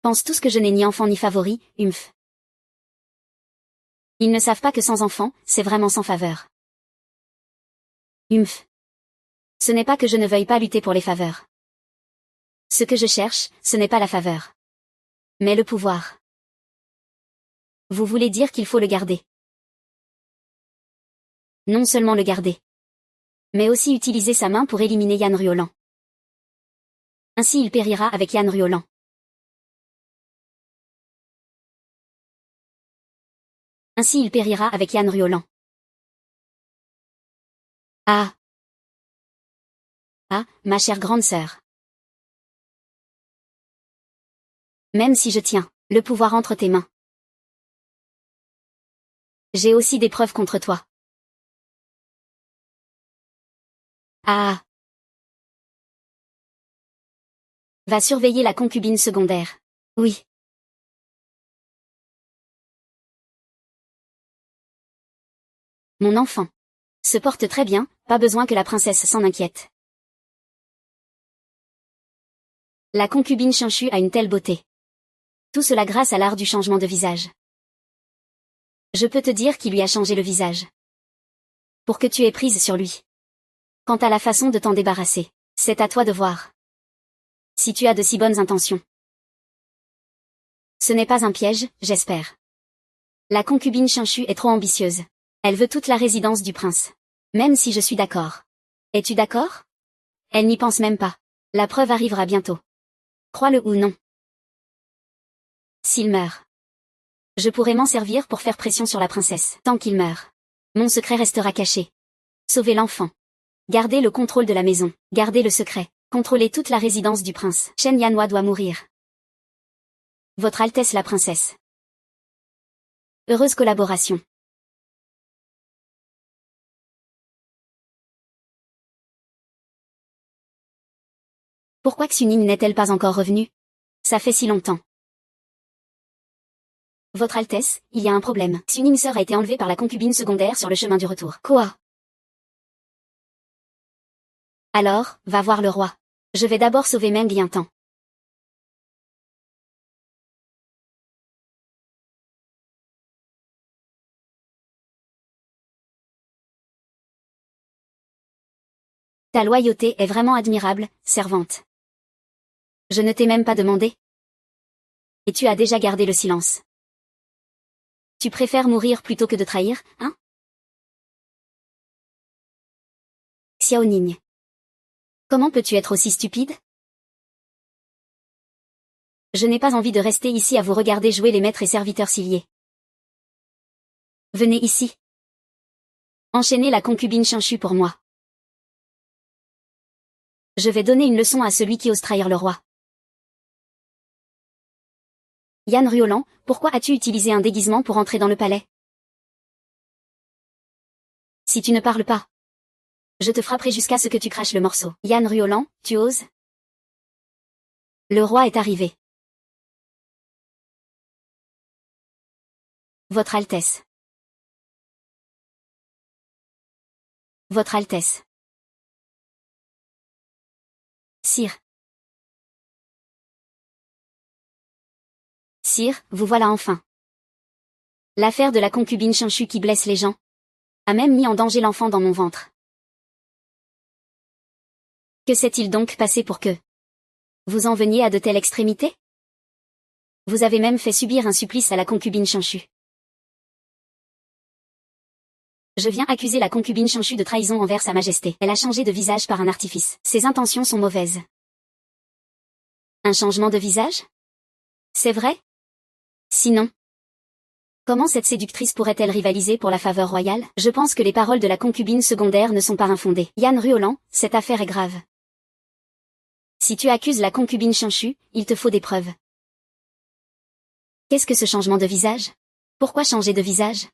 Pensent tous que je n'ai ni enfant ni favori, humph. Ils ne savent pas que sans enfant, c'est vraiment sans faveur. Humph. Ce n'est pas que je ne veuille pas lutter pour les faveurs. Ce que je cherche, ce n'est pas la faveur, mais le pouvoir. Vous voulez dire qu'il faut le garder. Non seulement le garder, mais aussi utiliser sa main pour éliminer Yann Ruolan. Ainsi il périra avec Yann Ruolan. Ainsi il périra avec Yann Ruolan. Ah. Ah, ma chère grande sœur. Même si je tiens le pouvoir entre tes mains, j'ai aussi des preuves contre toi. Ah. Va surveiller la concubine secondaire. Oui. Mon enfant. Se porte très bien, pas besoin que la princesse s'en inquiète. La concubine Chinchu a une telle beauté. Tout cela grâce à l'art du changement de visage. Je peux te dire qu'il lui a changé le visage. Pour que tu aies prise sur lui. Quant à la façon de t'en débarrasser, c'est à toi de voir. Si tu as de si bonnes intentions. Ce n'est pas un piège, j'espère. La concubine Chinchu est trop ambitieuse. Elle veut toute la résidence du prince. Même si je suis d'accord. Es-tu d'accord? Elle n'y pense même pas. La preuve arrivera bientôt. Crois-le ou non. S'il meurt. Je pourrai m'en servir pour faire pression sur la princesse. Tant qu'il meurt. Mon secret restera caché. Sauvez l'enfant. Gardez le contrôle de la maison. Gardez le secret. Contrôlez toute la résidence du prince. Shen Yanhua doit mourir. Votre Altesse la princesse. Heureuse collaboration. Pourquoi Xuning n'est-elle pas encore revenue? Ça fait si longtemps. Votre Altesse, il y a un problème. Xuning sœur a été enlevée par la concubine secondaire sur le chemin du retour. Quoi? Alors, va voir le roi. Je vais d'abord sauver Meng Liantan. Ta loyauté est vraiment admirable, servante. Je ne t'ai même pas demandé. Et tu as déjà gardé le silence. Tu préfères mourir plutôt que de trahir, hein? Xiaoning. Comment peux-tu être aussi stupide? Je n'ai pas envie de rester ici à vous regarder jouer les maîtres et serviteurs ciliés. Venez ici. Enchaînez la concubine Chinchu pour moi. Je vais donner une leçon à celui qui ose trahir le roi. Yan Ruolan, pourquoi as-tu utilisé un déguisement pour entrer dans le palais? Si tu ne parles pas, je te frapperai jusqu'à ce que tu craches le morceau. Yan Ruolan, tu oses? Le roi est arrivé. Votre Altesse. Votre Altesse. Sire. Sire, vous voilà enfin. L'affaire de la concubine Chinchu qui blesse les gens a même mis en danger l'enfant dans mon ventre. Que s'est-il donc passé pour que vous en veniez à de telles extrémités? Vous avez même fait subir un supplice à la concubine Chinchu. Je viens accuser la concubine Chinchu de trahison envers sa majesté. Elle a changé de visage par un artifice. Ses intentions sont mauvaises. Un changement de visage? C'est vrai? Sinon, comment cette séductrice pourrait-elle rivaliser pour la faveur royale? Je pense que les paroles de la concubine secondaire ne sont pas infondées. Yan Ruolan, cette affaire est grave. Si tu accuses la concubine Chinchu, il te faut des preuves. Qu'est-ce que ce changement de visage? Pourquoi changer de visage?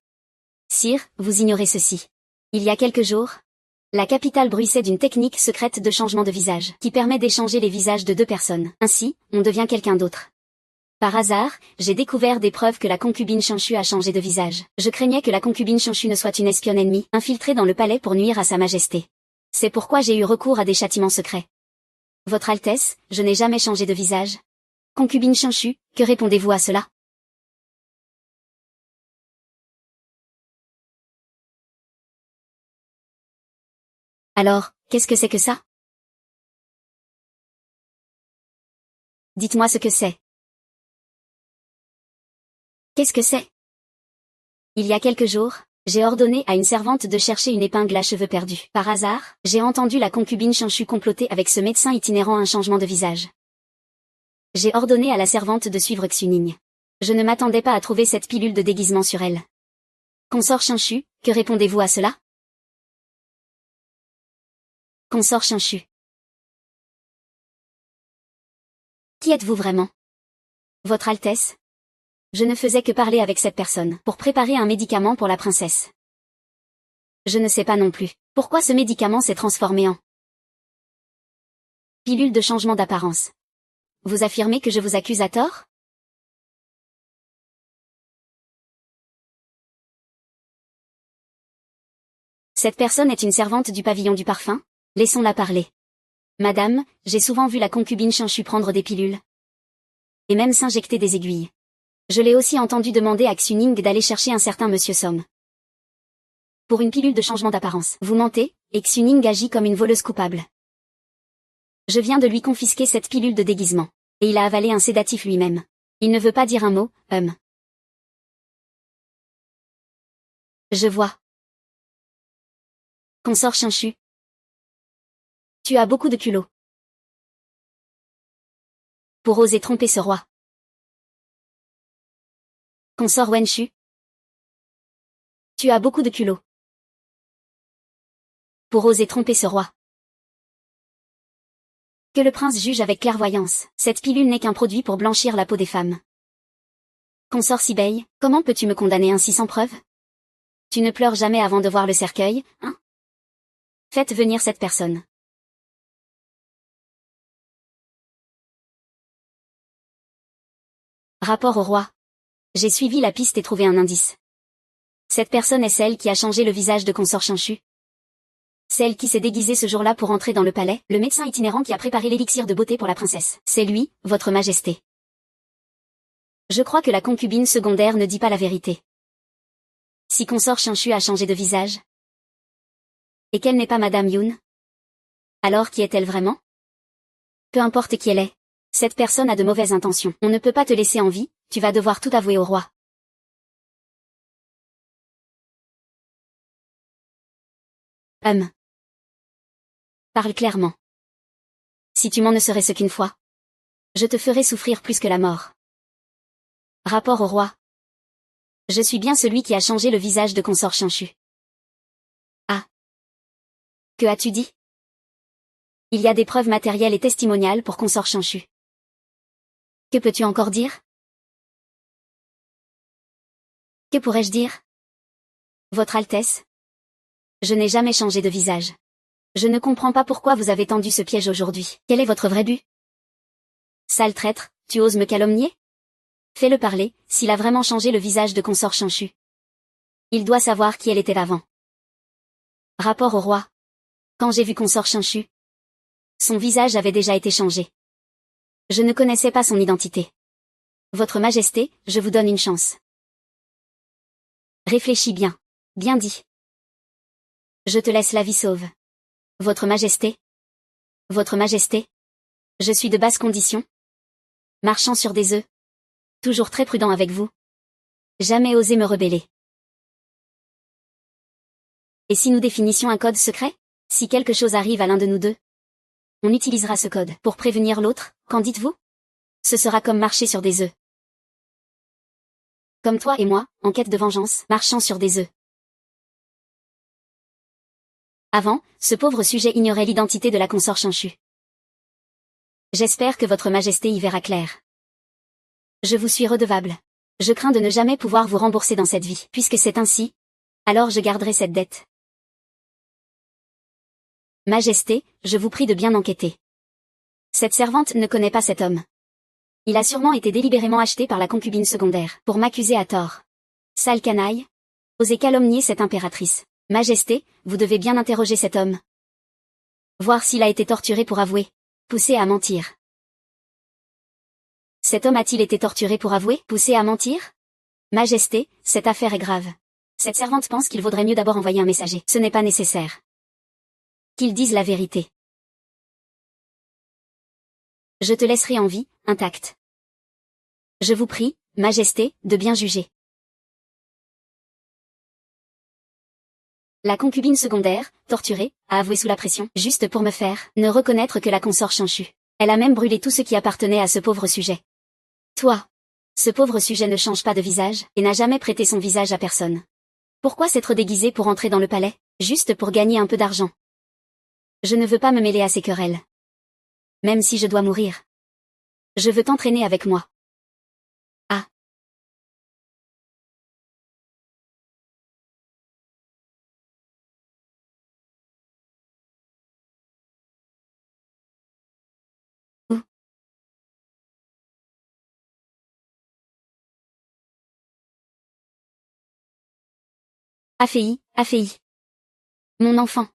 Sire, vous ignorez ceci. Il y a quelques jours, la capitale bruissait d'une technique secrète de changement de visage, qui permet d'échanger les visages de deux personnes. Ainsi, on devient quelqu'un d'autre. Par hasard, j'ai découvert des preuves que la concubine Chinchu a changé de visage. Je craignais que la concubine Chinchu ne soit une espionne ennemie, infiltrée dans le palais pour nuire à sa majesté. C'est pourquoi j'ai eu recours à des châtiments secrets. Votre Altesse, je n'ai jamais changé de visage. Concubine Chinchu, que répondez-vous à cela? Alors, qu'est-ce que c'est que ça? Dites-moi ce que c'est. Qu'est-ce que c'est? Il y a quelques jours, j'ai ordonné à une servante de chercher une épingle à cheveux perdue. Par hasard, j'ai entendu la concubine Chinchu comploter avec ce médecin itinérant un changement de visage. J'ai ordonné à la servante de suivre Xuning. Je ne m'attendais pas à trouver cette pilule de déguisement sur elle. Consort Chinchu, que répondez-vous à cela? Consort Chinchu. Qui êtes-vous vraiment? Votre Altesse? Je ne faisais que parler avec cette personne pour préparer un médicament pour la princesse. Je ne sais pas non plus pourquoi ce médicament s'est transformé en pilule de changement d'apparence. vous affirmez que je vous accuse à tort? Cette personne est une servante du pavillon du parfum? Laissons-la parler. Madame, j'ai souvent vu la concubine Chinchu prendre des pilules. Et même s'injecter des aiguilles. Je l'ai aussi entendu demander à Xuning d'aller chercher un certain monsieur Somme. Pour une pilule de changement d'apparence. Vous mentez, et Xuning agit comme une voleuse coupable. Je viens de lui confisquer cette pilule de déguisement. Et il a avalé un sédatif lui-même. Il ne veut pas dire un mot, Je vois. Consort Chinchu. Tu as beaucoup de culot. Pour oser tromper ce roi. Consort Wenshu. Tu as beaucoup de culot. Pour oser tromper ce roi. Que le prince juge avec clairvoyance, cette pilule n'est qu'un produit pour blanchir la peau des femmes. Consort Sibeille, comment peux-tu me condamner ainsi sans preuve? Tu ne pleures jamais avant de voir le cercueil, hein? Faites venir cette personne. Rapport au roi. J'ai suivi la piste et trouvé un indice. Cette personne est celle qui a changé le visage de consort Chinchu. Celle qui s'est déguisée ce jour-là pour entrer dans le palais, le médecin itinérant qui a préparé l'élixir de beauté pour la princesse. C'est lui, votre majesté. Je crois que la concubine secondaire ne dit pas la vérité. Si consort Chinchu a changé de visage, et qu'elle n'est pas Madame Yoon, alors qui est-elle vraiment? Peu importe qui elle est, cette personne a de mauvaises intentions. On ne peut pas te laisser en vie, tu vas devoir tout avouer au roi. Parle clairement. Si tu m'en ne serais-ce qu'une fois, je te ferai souffrir plus que la mort. Rapport au roi. Je suis bien celui qui a changé le visage de consort Chinchu. Ah. Que as-tu dit? Il y a des preuves matérielles et testimoniales pour consort Chinchu. Que peux-tu encore dire? Que pourrais-je dire? Votre Altesse? Je n'ai jamais changé de visage. Je ne comprends pas pourquoi vous avez tendu ce piège aujourd'hui. Quel est votre vrai but? Sale traître, tu oses me calomnier? Fais-le parler, s'il a vraiment changé le visage de consort Chinchu. Il doit savoir qui elle était avant. Rapport au roi. Quand j'ai vu consort Chinchu, son visage avait déjà été changé. Je ne connaissais pas son identité. Votre Majesté, je vous donne une chance. Réfléchis bien. Bien dit. Je te laisse la vie sauve. Votre Majesté. Votre Majesté. Je suis de basse condition. Marchant sur des œufs. Toujours très prudent avec vous. Jamais osé me rebeller. Et si nous définissions un code secret? Si quelque chose arrive à l'un de nous deux, on utilisera ce code pour prévenir l'autre, qu'en dites-vous? Ce sera comme marcher sur des œufs. Comme toi et moi, en quête de vengeance, marchant sur des œufs. Avant, ce pauvre sujet ignorait l'identité de la consort Chinchu. J'espère que votre Majesté y verra clair. Je vous suis redevable. Je crains de ne jamais pouvoir vous rembourser dans cette vie. Puisque c'est ainsi, alors je garderai cette dette. Majesté, je vous prie de bien enquêter. Cette servante ne connaît pas cet homme. Il a sûrement été délibérément acheté par la concubine secondaire, pour m'accuser à tort. Sale canaille. Osez calomnier cette impératrice. Majesté, vous devez bien interroger cet homme. Voir s'il a été torturé pour avouer. Poussé à mentir. Cet homme a-t-il été torturé pour avouer, poussé à mentir? Majesté, cette affaire est grave. Cette servante pense qu'il vaudrait mieux d'abord envoyer un messager. Ce n'est pas nécessaire. Qu'il dise la vérité. Je te laisserai en vie, intacte. Je vous prie, Majesté, de bien juger. La concubine secondaire, torturée, a avoué sous la pression, juste pour me faire ne reconnaître que la consort Chinchu. Elle a même brûlé tout ce qui appartenait à ce pauvre sujet. Toi. Ce pauvre sujet ne change pas de visage, et n'a jamais prêté son visage à personne. Pourquoi s'être déguisé pour entrer dans le palais, juste pour gagner un peu d'argent? Je ne veux pas me mêler à ces querelles. Même si je dois mourir. Je veux t'entraîner avec moi. Ah. Où? Afei, Afei. Mon enfant.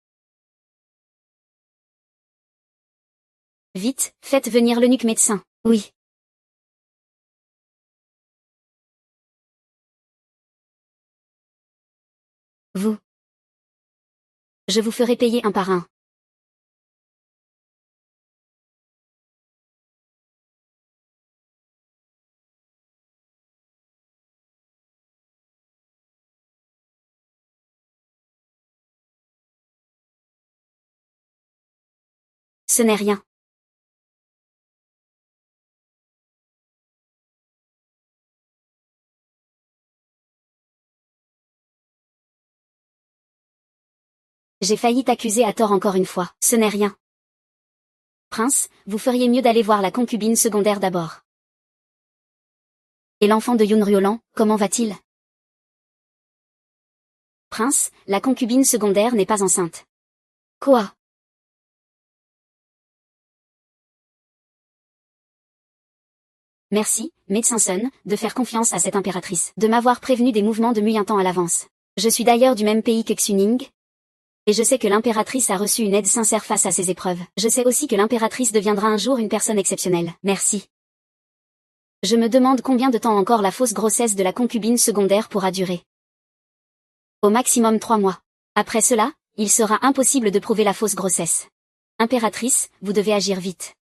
Vite, faites venir l'eunuque médecin. Oui. Vous. Je vous ferai payer un par un. Ce n'est rien. J'ai failli t'accuser à tort encore une fois. Ce n'est rien. Prince, vous feriez mieux d'aller voir la concubine secondaire d'abord. Et l'enfant de Yun Riolan, comment va-t-il? Prince, la concubine secondaire n'est pas enceinte. Quoi? Merci, médecin Sun, de faire confiance à cette impératrice, de m'avoir prévenu des mouvements de Mui un temps à l'avance. Je suis d'ailleurs du même pays que Xuning. Et je sais que l'impératrice a reçu une aide sincère face à ces épreuves. Je sais aussi que l'impératrice deviendra un jour une personne exceptionnelle. Merci. Je me demande combien de temps encore la fausse grossesse de la concubine secondaire pourra durer. Au maximum 3 mois. Après cela, il sera impossible de prouver la fausse grossesse. Impératrice, vous devez agir vite.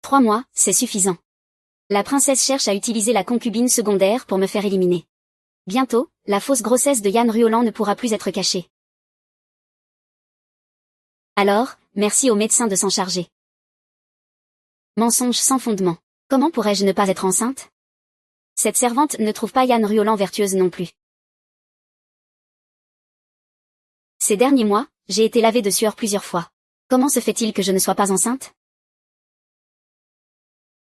3 mois, c'est suffisant. La princesse cherche à utiliser la concubine secondaire pour me faire éliminer. Bientôt, la fausse grossesse de Yan Riolan ne pourra plus être cachée. Alors, merci au médecin de s'en charger. Mensonge sans fondement. Comment pourrais-je ne pas être enceinte? Cette servante ne trouve pas Yan Riolan vertueuse non plus. Ces derniers mois, j'ai été lavée de sueur plusieurs fois. Comment se fait-il que je ne sois pas enceinte?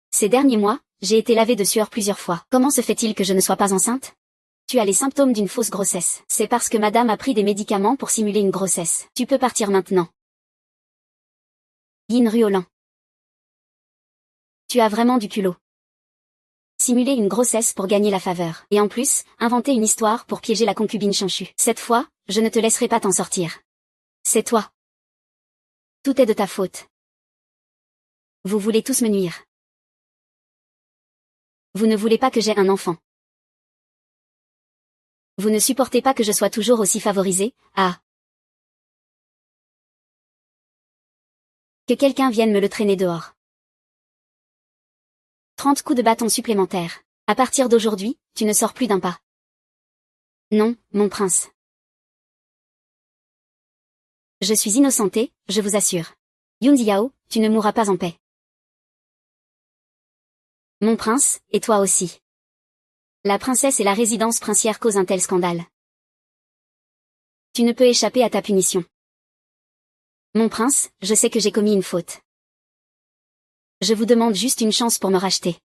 Ces derniers mois, j'ai été lavée de sueur plusieurs fois. Comment se fait-il que je ne sois pas enceinte? Tu as les symptômes d'une fausse grossesse. C'est parce que madame a pris des médicaments pour simuler une grossesse. Tu peux partir maintenant. Yin Riolan. Tu as vraiment du culot. Simuler une grossesse pour gagner la faveur. Et en plus, inventer une histoire pour piéger la concubine Chanchu. Cette fois, je ne te laisserai pas t'en sortir. C'est toi. Tout est de ta faute. Vous voulez tous me nuire. Vous ne voulez pas que j'aie un enfant. Vous ne supportez pas que je sois toujours aussi favorisée, ah. Que quelqu'un vienne me le traîner dehors. 30 coups de bâton supplémentaires. À partir d'aujourd'hui, tu ne sors plus d'un pas. Non, mon prince. Je suis innocentée, je vous assure. Yun Ziao, tu ne mourras pas en paix. Mon prince, et toi aussi. La princesse et la résidence princière causent un tel scandale. Tu ne peux échapper à ta punition. Mon prince, je sais que j'ai commis une faute. Je vous demande juste une chance pour me racheter.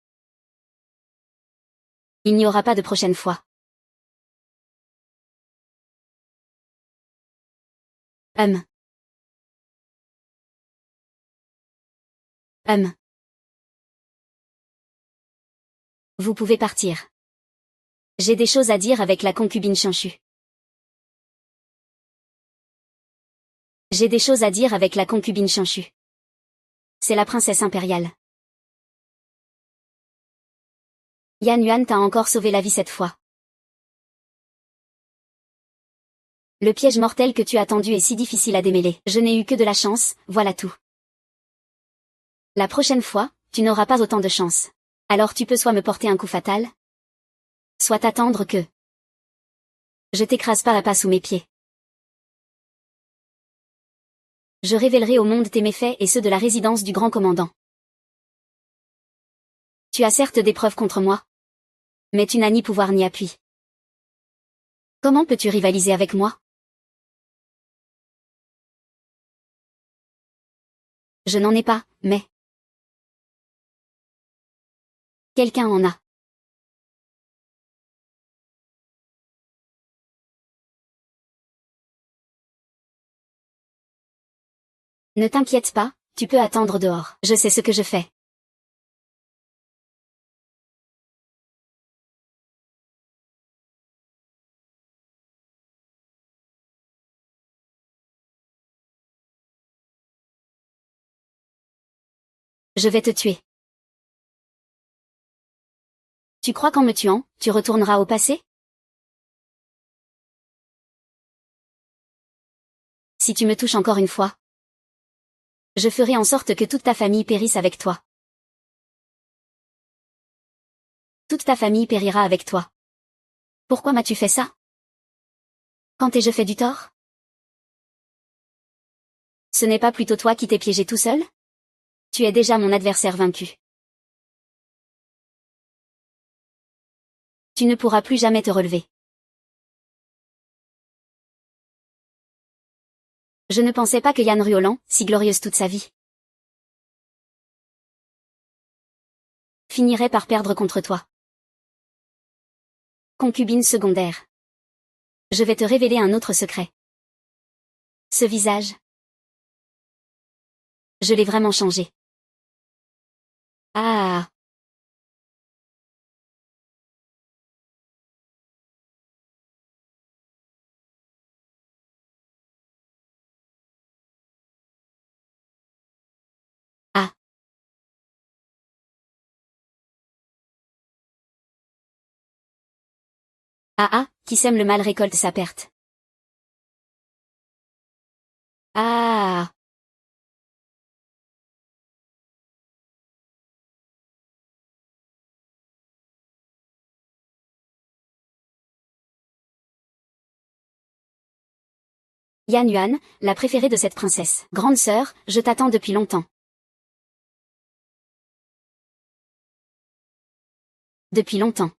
Il n'y aura pas de prochaine fois. Hum. Vous pouvez partir. J'ai des choses à dire avec la concubine Chanchu. J'ai des choses à dire avec la concubine Chanchu. C'est la princesse impériale. Yan Yuan t'a encore sauvé la vie cette fois. Le piège mortel que tu as tendu est si difficile à démêler. Je n'ai eu que de la chance, voilà tout. La prochaine fois, tu n'auras pas autant de chance. Alors tu peux soit me porter un coup fatal, soit t'attendre que je t'écrase pas à pas sous mes pieds. Je révélerai au monde tes méfaits et ceux de la résidence du grand commandant. Tu as certes des preuves contre moi, mais tu n'as ni pouvoir ni appui. Comment peux-tu rivaliser avec moi? Je n'en ai pas, mais quelqu'un en a. Ne t'inquiète pas, tu peux attendre dehors. Je sais ce que je fais. Je vais te tuer. Tu crois qu'en me tuant, tu retourneras au passé? Si tu me touches encore une fois, je ferai en sorte que toute ta famille périsse avec toi. Toute ta famille périra avec toi. Pourquoi m'as-tu fait ça? Quand ai-je fait du tort? Ce n'est pas plutôt toi qui t'es piégé tout seul? Tu es déjà mon adversaire vaincu. Tu ne pourras plus jamais te relever. Je ne pensais pas que Yann Ruolan, si glorieuse toute sa vie, finirait par perdre contre toi. Concubine secondaire. Je vais te révéler un autre secret. Ce visage, je l'ai vraiment changé. Ah. Ah. Ah ah, qui sème le mal récolte sa perte. Ah. Yan Yuan, la préférée de cette princesse. Grande sœur, je t'attends depuis longtemps. Depuis longtemps.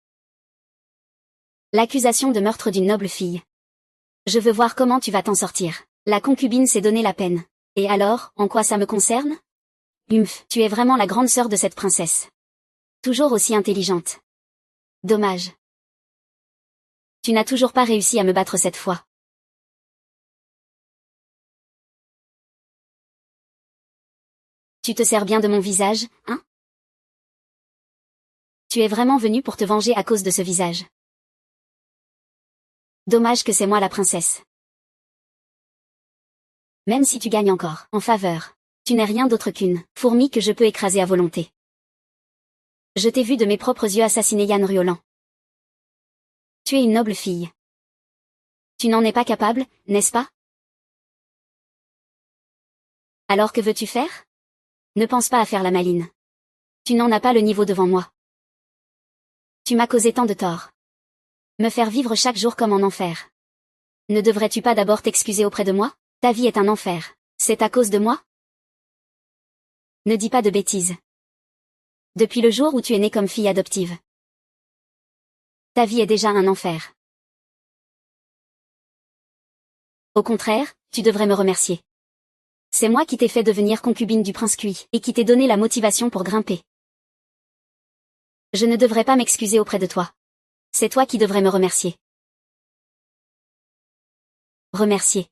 L'accusation de meurtre d'une noble fille. Je veux voir comment tu vas t'en sortir. La concubine s'est donné la peine. Et alors, en quoi ça me concerne? Tu es vraiment la grande sœur de cette princesse. Toujours aussi intelligente. Dommage. Tu n'as toujours pas réussi à me battre cette fois. Tu te sers bien de mon visage, hein? Tu es vraiment venu pour te venger à cause de ce visage. Dommage que c'est moi la princesse. Même si tu gagnes encore, en faveur, tu n'es rien d'autre qu'une fourmi que je peux écraser à volonté. Je t'ai vu de mes propres yeux assassiner Yann Ruolan. Tu es une noble fille. Tu n'en es pas capable, n'est-ce pas? Alors que veux-tu faire? Ne pense pas à faire la maline. Tu n'en as pas le niveau devant moi. Tu m'as causé tant de tort. Me faire vivre chaque jour comme en enfer. Ne devrais-tu pas d'abord t'excuser auprès de moi? Ta vie est un enfer. C'est à cause de moi? Ne dis pas de bêtises. Depuis le jour où tu es née comme fille adoptive, ta vie est déjà un enfer. Au contraire, tu devrais me remercier. C'est moi qui t'ai fait devenir concubine du prince Kui, et qui t'ai donné la motivation pour grimper. Je ne devrais pas m'excuser auprès de toi. C'est toi qui devrais me remercier. Remercier.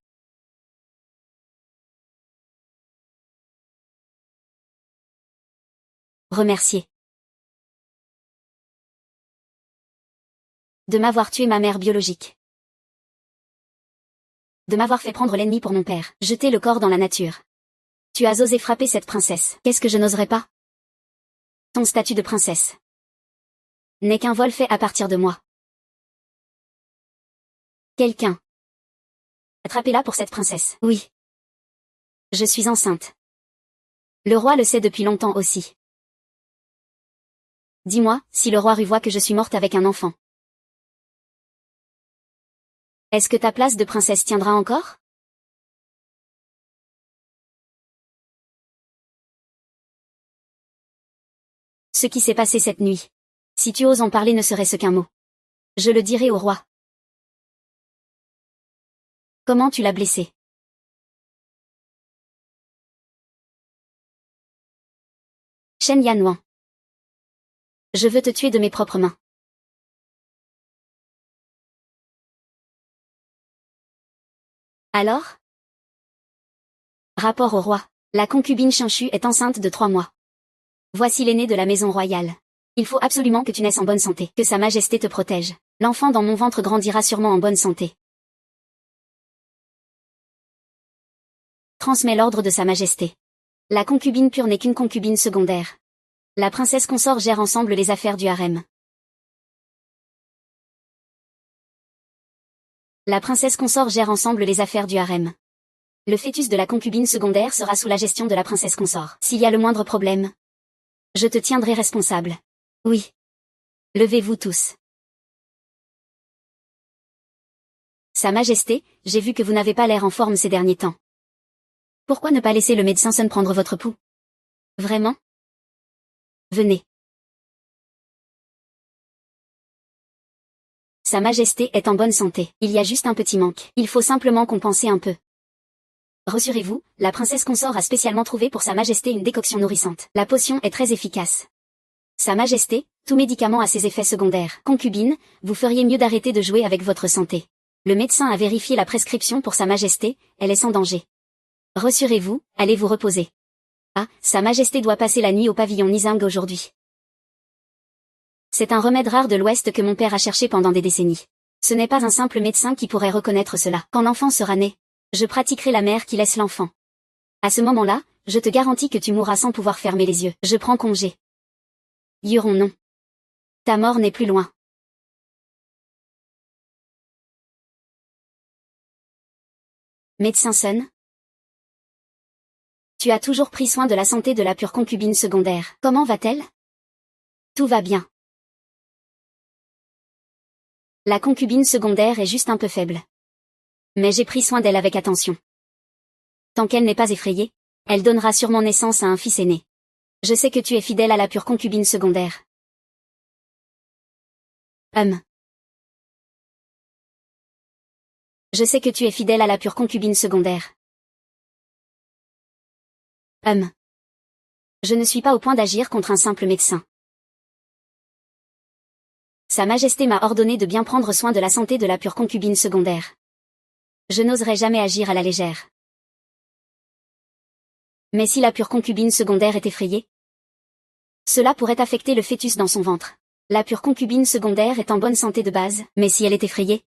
Remercier. De m'avoir tué ma mère biologique. De m'avoir fait prendre l'ennemi pour mon père, jeter le corps dans la nature. Tu as osé frapper cette princesse. Qu'est-ce que je n'oserais pas? Ton statut de princesse n'est qu'un vol fait à partir de moi. Quelqu'un. Attrapez-la pour cette princesse. Oui. Je suis enceinte. Le roi le sait depuis longtemps aussi. Dis-moi, si le roi Ru voit que je suis morte avec un enfant. Est-ce que ta place de princesse tiendra encore? Ce qui s'est passé cette nuit. Si tu oses en parler ne serait-ce qu'un mot. Je le dirai au roi. Comment tu l'as blessé? Shen Yanwan. Je veux te tuer de mes propres mains. Alors? Rapport au roi. La concubine Chinchu est enceinte de 3 mois. Voici l'aîné de la maison royale. Il faut absolument que tu naisses en bonne santé. Que sa majesté te protège. L'enfant dans mon ventre grandira sûrement en bonne santé. Transmets l'ordre de sa majesté. La concubine pure n'est qu'une concubine secondaire. La princesse consort gère ensemble les affaires du harem. La princesse consort gère ensemble les affaires du harem. Le fœtus de la concubine secondaire sera sous la gestion de la princesse consort. S'il y a le moindre problème, je te tiendrai responsable. Oui. Levez-vous tous. Sa Majesté, j'ai vu que vous n'avez pas l'air en forme ces derniers temps. Pourquoi ne pas laisser le médecin Sun prendre votre pouls? Vraiment? Venez. Sa Majesté est en bonne santé. Il y a juste un petit manque. Il faut simplement compenser un peu. Rassurez-vous, la princesse consort a spécialement trouvé pour Sa Majesté une décoction nourrissante. La potion est très efficace. Sa Majesté, tout médicament a ses effets secondaires. Concubine, vous feriez mieux d'arrêter de jouer avec votre santé. Le médecin a vérifié la prescription pour Sa Majesté, elle est sans danger. Rassurez-vous, allez vous reposer. Ah, Sa Majesté doit passer la nuit au pavillon Nizing aujourd'hui. C'est un remède rare de l'Ouest que mon père a cherché pendant des décennies. Ce n'est pas un simple médecin qui pourrait reconnaître cela. Quand l'enfant sera né, je pratiquerai la mère qui laisse l'enfant. À ce moment-là, je te garantis que tu mourras sans pouvoir fermer les yeux. Je prends congé. Yuron non. Ta mort n'est plus loin. Médecin Sun. Tu as toujours pris soin de la santé de la pure concubine secondaire. Comment va-t-elle? Tout va bien. La concubine secondaire est juste un peu faible. Mais j'ai pris soin d'elle avec attention. Tant qu'elle n'est pas effrayée, elle donnera sûrement naissance à un fils aîné. Je sais que tu es fidèle à la pure concubine secondaire. Je sais que tu es fidèle à la pure concubine secondaire. Je ne suis pas au point d'agir contre un simple médecin. Sa Majesté m'a ordonné de bien prendre soin de la santé de la pure concubine secondaire. Je n'oserais jamais agir à la légère. Mais si la pure concubine secondaire est effrayée, cela pourrait affecter le fœtus dans son ventre. La pure concubine secondaire est en bonne santé de base, mais si elle est effrayée,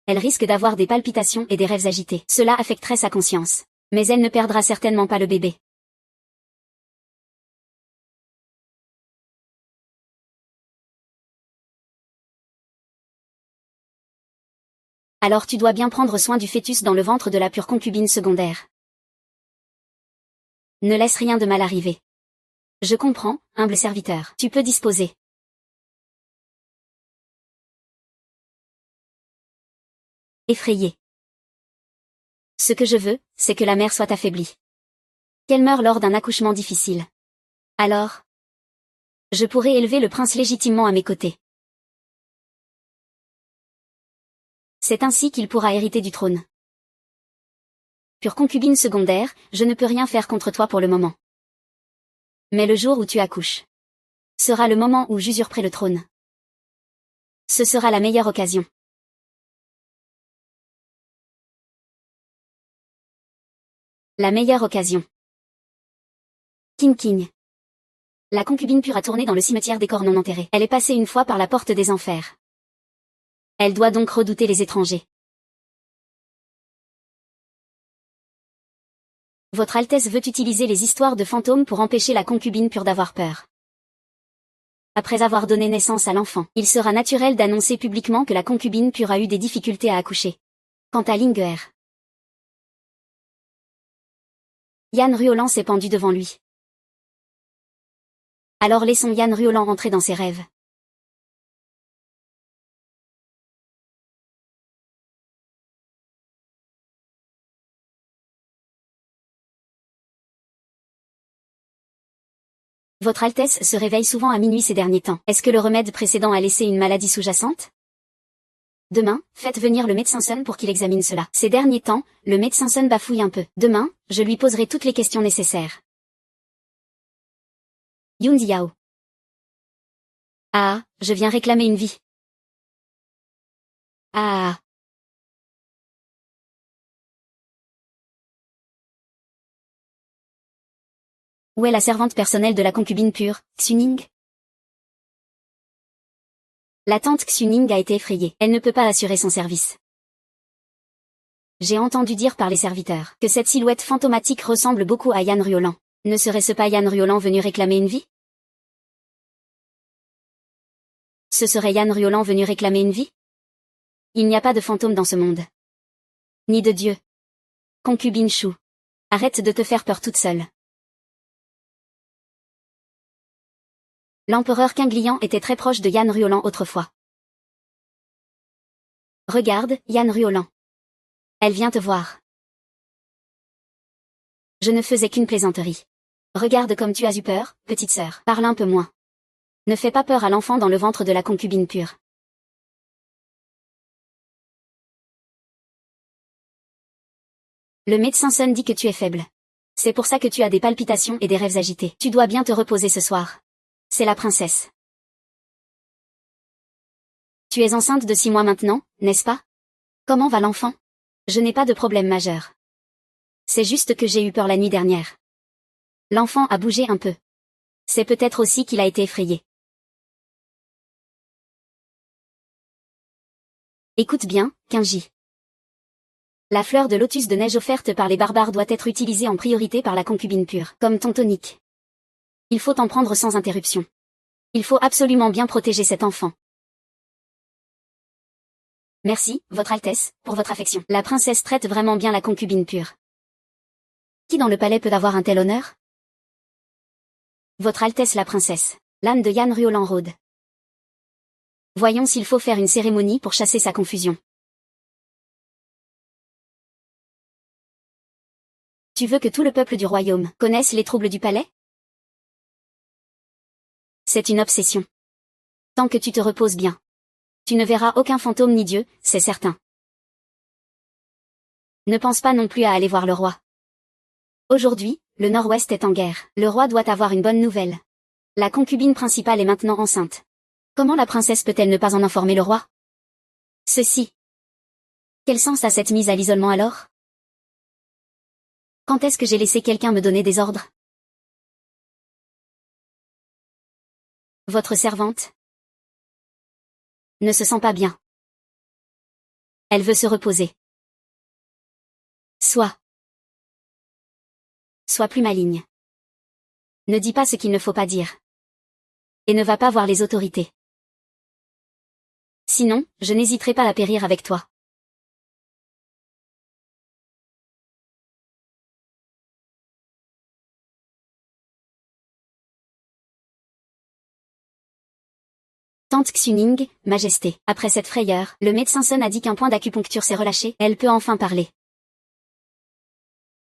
elle risque d'avoir des palpitations et des rêves agités. Cela affecterait sa conscience. Mais elle ne perdra certainement pas le bébé. Alors tu dois bien prendre soin du fœtus dans le ventre de la pure concubine secondaire. Ne laisse rien de mal arriver. Je comprends, humble serviteur. Tu peux disposer. Effrayé. Ce que je veux, c'est que la mère soit affaiblie. Qu'elle meure lors d'un accouchement difficile. Alors, je pourrai élever le prince légitimement à mes côtés. C'est ainsi qu'il pourra hériter du trône. Pure concubine secondaire, je ne peux rien faire contre toi pour le moment. Mais le jour où tu accouches sera le moment où j'usurperai le trône. Ce sera la meilleure occasion. La meilleure occasion. King. La concubine pure a tourné dans le cimetière des corps non enterrés. Elle est passée une fois par la porte des enfers. Elle doit donc redouter les étrangers. Votre Altesse veut utiliser les histoires de fantômes pour empêcher la concubine pure d'avoir peur. Après avoir donné naissance à l'enfant, il sera naturel d'annoncer publiquement que la concubine pure a eu des difficultés à accoucher. Quant à Linger, Yan Ruolan s'est pendu devant lui. Alors laissons Yan Ruolan entrer dans ses rêves. Votre Altesse se réveille souvent à minuit ces derniers temps. Est-ce que le remède précédent a laissé une maladie sous-jacente? Demain, faites venir le médecin Sun pour qu'il examine cela. Ces derniers temps, le médecin Sun bafouille un peu. Demain, je lui poserai toutes les questions nécessaires. Yun Diao. Ah, je viens réclamer une vie. Ah. Où est la servante personnelle de la concubine pure, Xuning? La tante Xuning a été effrayée. Elle ne peut pas assurer son service. J'ai entendu dire par les serviteurs que cette silhouette fantomatique ressemble beaucoup à Yan Ruolan. Ne serait-ce pas Yann Riolan venu réclamer une vie? Ce serait Yann Riolan venu réclamer une vie? Il n'y a pas de fantôme dans ce monde. Ni de Dieu. Concubine chou. Arrête de te faire peur toute seule. L'empereur Quinglian était très proche de Yann Riolan autrefois. Regarde, Yann Riolan. Elle vient te voir. Je ne faisais qu'une plaisanterie. Regarde comme tu as eu peur, petite sœur. Parle un peu moins. Ne fais pas peur à l'enfant dans le ventre de la concubine pure. Le médecin Sun dit que tu es faible. C'est pour ça que tu as des palpitations et des rêves agités. Tu dois bien te reposer ce soir. C'est la princesse. Tu es enceinte de 6 mois maintenant, n'est-ce pas? Comment va l'enfant? Je n'ai pas de problème majeur. C'est juste que j'ai eu peur la nuit dernière. L'enfant a bougé un peu. C'est peut-être aussi qu'il a été effrayé. Écoute bien, Kinji. La fleur de lotus de neige offerte par les barbares doit être utilisée en priorité par la concubine pure, comme ton tonique. Il faut en prendre sans interruption. Il faut absolument bien protéger cet enfant. Merci, Votre Altesse, pour votre affection. La princesse traite vraiment bien la concubine pure. Qui dans le palais peut avoir un tel honneur? Votre Altesse la princesse, l'âne de Yann Riolan rôde. Voyons s'il faut faire une cérémonie pour chasser sa confusion. Tu veux que tout le peuple du royaume connaisse les troubles du palais? C'est une obsession. Tant que tu te reposes bien. Tu ne verras aucun fantôme ni Dieu, c'est certain. Ne pense pas non plus à aller voir le roi. Aujourd'hui, le Nord-Ouest est en guerre. Le roi doit avoir une bonne nouvelle. La concubine principale est maintenant enceinte. Comment la princesse peut-elle ne pas en informer le roi? Ceci. Quel sens a cette mise à l'isolement alors? Quand est-ce que j'ai laissé quelqu'un me donner des ordres? Votre servante ne se sent pas bien. Elle veut se reposer. Sois plus maligne. Ne dis pas ce qu'il ne faut pas dire. Et ne va pas voir les autorités. Sinon, je n'hésiterai pas à périr avec toi. Tante Xuning, Majesté. Après cette frayeur, le médecin Sun a dit qu'un point d'acupuncture s'est relâché, elle peut enfin parler.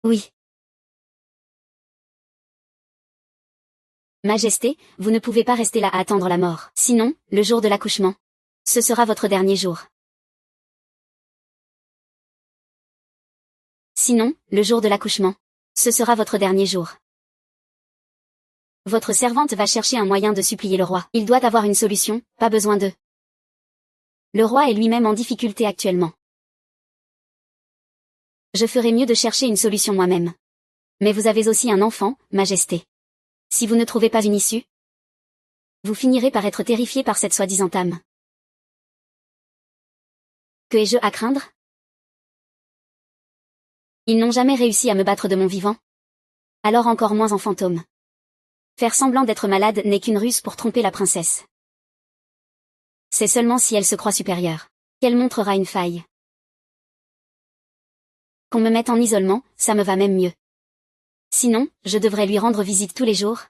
Oui. Majesté, vous ne pouvez pas rester là à attendre la mort. Sinon, le jour de l'accouchement, ce sera votre dernier jour. Sinon, le jour de l'accouchement, ce sera votre dernier jour. Votre servante va chercher un moyen de supplier le roi. Il doit avoir une solution, pas besoin d'eux. Le roi est lui-même en difficulté actuellement. Je ferai mieux de chercher une solution moi-même. Mais vous avez aussi un enfant, Majesté. Si vous ne trouvez pas une issue, vous finirez par être terrifié par cette soi-disant âme. Que ai-je à craindre? Ils n'ont jamais réussi à me battre de mon vivant. Alors encore moins en fantôme. Faire semblant d'être malade n'est qu'une ruse pour tromper la princesse. C'est seulement si elle se croit supérieure qu'elle montrera une faille. Qu'on me mette en isolement, ça me va même mieux. Sinon, je devrais lui rendre visite tous les jours.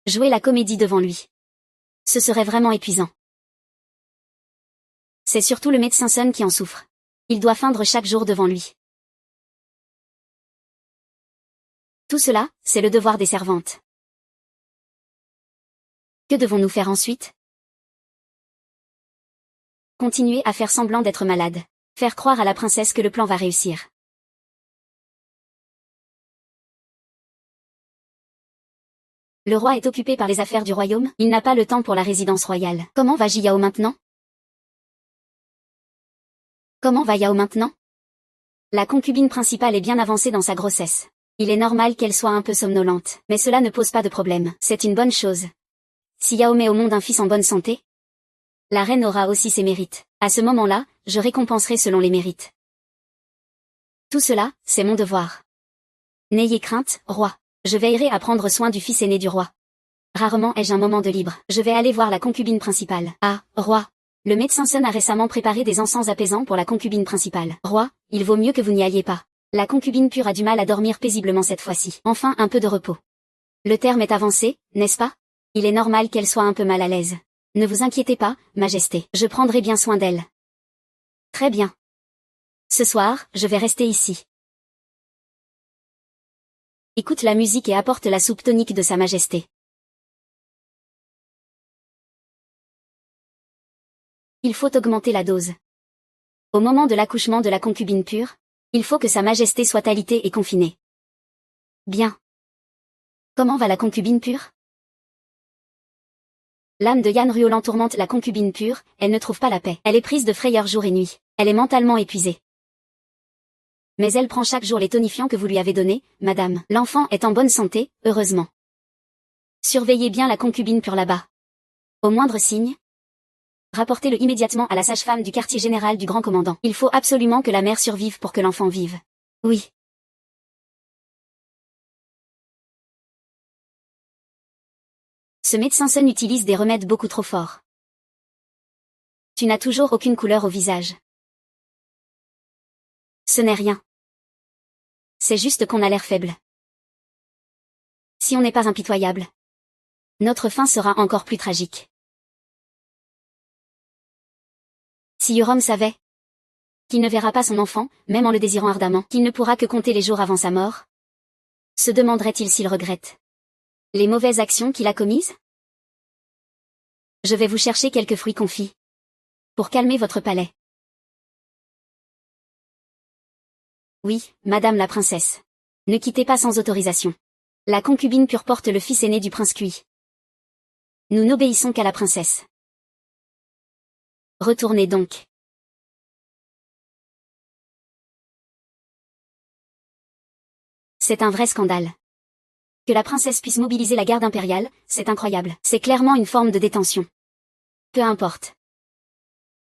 Jouer la comédie devant lui. Ce serait vraiment épuisant. C'est surtout le médecin Sun qui en souffre. Il doit feindre chaque jour devant lui. Tout cela, c'est le devoir des servantes. Que devons-nous faire ensuite? Continuer à faire semblant d'être malade. Faire croire à la princesse que le plan va réussir. Le roi est occupé par les affaires du royaume, il n'a pas le temps pour la résidence royale. Comment va Jiyao maintenant? Comment va Yao maintenant? La concubine principale est bien avancée dans sa grossesse. Il est normal qu'elle soit un peu somnolente, mais cela ne pose pas de problème, c'est une bonne chose. Si Yao met au monde un fils en bonne santé, la reine aura aussi ses mérites. À ce moment-là, je récompenserai selon les mérites. Tout cela, c'est mon devoir. N'ayez crainte, roi. Je veillerai à prendre soin du fils aîné du roi. Rarement ai-je un moment de libre. Je vais aller voir la concubine principale. Ah, roi. Le médecin Sun a récemment préparé des encens apaisants pour la concubine principale. Roi, il vaut mieux que vous n'y alliez pas. La concubine pure a du mal à dormir paisiblement cette fois-ci. Enfin un peu de repos. Le terme est avancé, n'est-ce pas? Il est normal qu'elle soit un peu mal à l'aise. Ne vous inquiétez pas, Majesté. Je prendrai bien soin d'elle. Très bien. Ce soir, je vais rester ici. Écoute la musique et apporte la soupe tonique de Sa Majesté. Il faut augmenter la dose. Au moment de l'accouchement de la concubine pure, il faut que Sa Majesté soit alitée et confinée. Bien. Comment va la concubine pure? L'âme de Yan Ruolan tourmente la concubine pure, elle ne trouve pas la paix. Elle est prise de frayeur jour et nuit. Elle est mentalement épuisée. Mais elle prend chaque jour les tonifiants que vous lui avez donnés, madame. L'enfant est en bonne santé, heureusement. Surveillez bien la concubine pure là-bas. Au moindre signe, rapportez-le immédiatement à la sage-femme du quartier général du grand commandant. Il faut absolument que la mère survive pour que l'enfant vive. Oui. Ce médecin Sun utilise des remèdes beaucoup trop forts. Tu n'as toujours aucune couleur au visage. Ce n'est rien. C'est juste qu'on a l'air faible. Si on n'est pas impitoyable, notre fin sera encore plus tragique. Si Yoram savait qu'il ne verra pas son enfant, même en le désirant ardemment, qu'il ne pourra que compter les jours avant sa mort, se demanderait-il s'il regrette les mauvaises actions qu'il a commises? Je vais vous chercher quelques fruits confits pour calmer votre palais. Oui, madame la princesse. Ne quittez pas sans autorisation. La concubine pure porte le fils aîné du prince Kui. Nous n'obéissons qu'à la princesse. Retournez donc. C'est un vrai scandale. Que la princesse puisse mobiliser la garde impériale, c'est incroyable. C'est clairement une forme de détention. Peu importe.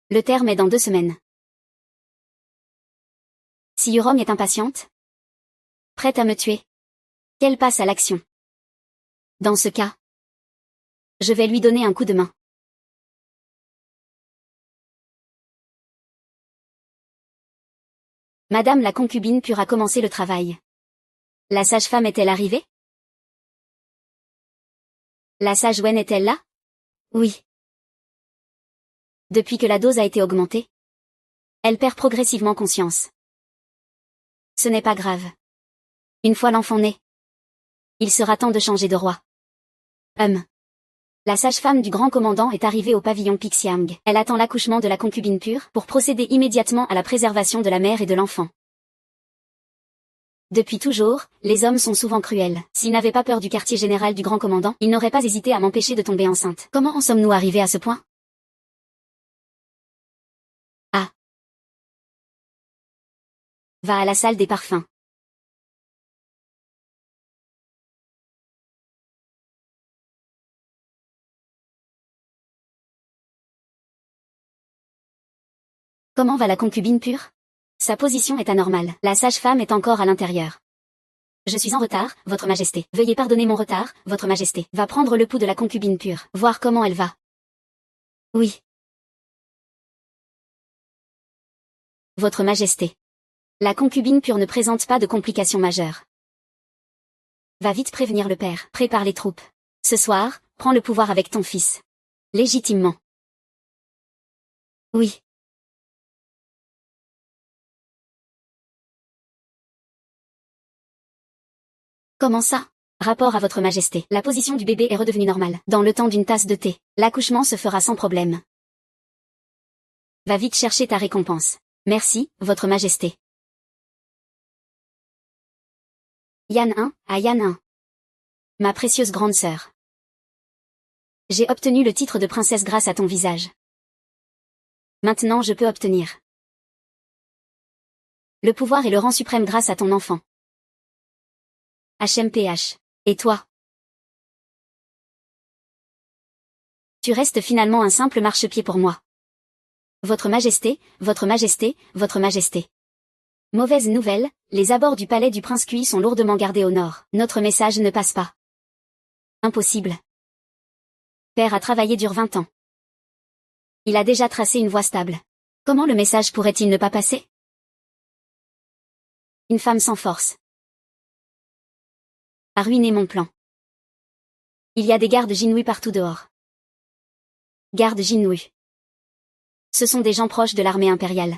Le terme est dans 2 semaines. Si Yoram est impatiente, prête à me tuer, qu'elle passe à l'action. Dans ce cas, je vais lui donner un coup de main. Madame la concubine pure a commencé le travail. La sage-femme est-elle arrivée? La sage Wen est-elle là? Oui. Depuis que la dose a été augmentée, elle perd progressivement conscience. Ce n'est pas grave. Une fois l'enfant né, il sera temps de changer de roi. La sage-femme du grand commandant est arrivée au pavillon Pixiang. Elle attend l'accouchement de la concubine pure pour procéder immédiatement à la préservation de la mère et de l'enfant. Depuis toujours, les hommes sont souvent cruels. S'ils n'avaient pas peur du quartier général du grand commandant, ils n'auraient pas hésité à m'empêcher de tomber enceinte. Comment en sommes-nous arrivés à ce point? Ah. Va à la salle des parfums. Comment va la concubine pure? Sa position est anormale. La sage-femme est encore à l'intérieur. Je suis en retard, votre majesté. Veuillez pardonner mon retard, votre majesté. Va prendre le pouls de la concubine pure, voir comment elle va. Oui. Votre majesté. La concubine pure ne présente pas de complications majeures. Va vite prévenir le père. Prépare les troupes. Ce soir, prends le pouvoir avec ton fils. Légitimement. Oui. Comment ça? Rapport à votre majesté. La position du bébé est redevenue normale. Dans le temps d'une tasse de thé. L'accouchement se fera sans problème. Va vite chercher ta récompense. Merci, votre majesté. Yan 1, à Yan 1. Ma précieuse grande sœur. J'ai obtenu le titre de princesse grâce à ton visage. Maintenant je peux obtenir le pouvoir et le rang suprême grâce à ton enfant. HMPH. Et toi? Tu restes finalement un simple marchepied pour moi. Votre majesté, votre majesté, votre majesté. Mauvaise nouvelle, les abords du palais du prince Kui sont lourdement gardés au nord. Notre message ne passe pas. Impossible. Père a travaillé dur 20 ans. Il a déjà tracé une voie stable. Comment le message pourrait-il ne pas passer? Une femme sans force a ruiné mon plan. Il y a des gardes Jinwoo partout dehors. Gardes Jinwoo. Ce sont des gens proches de l'armée impériale.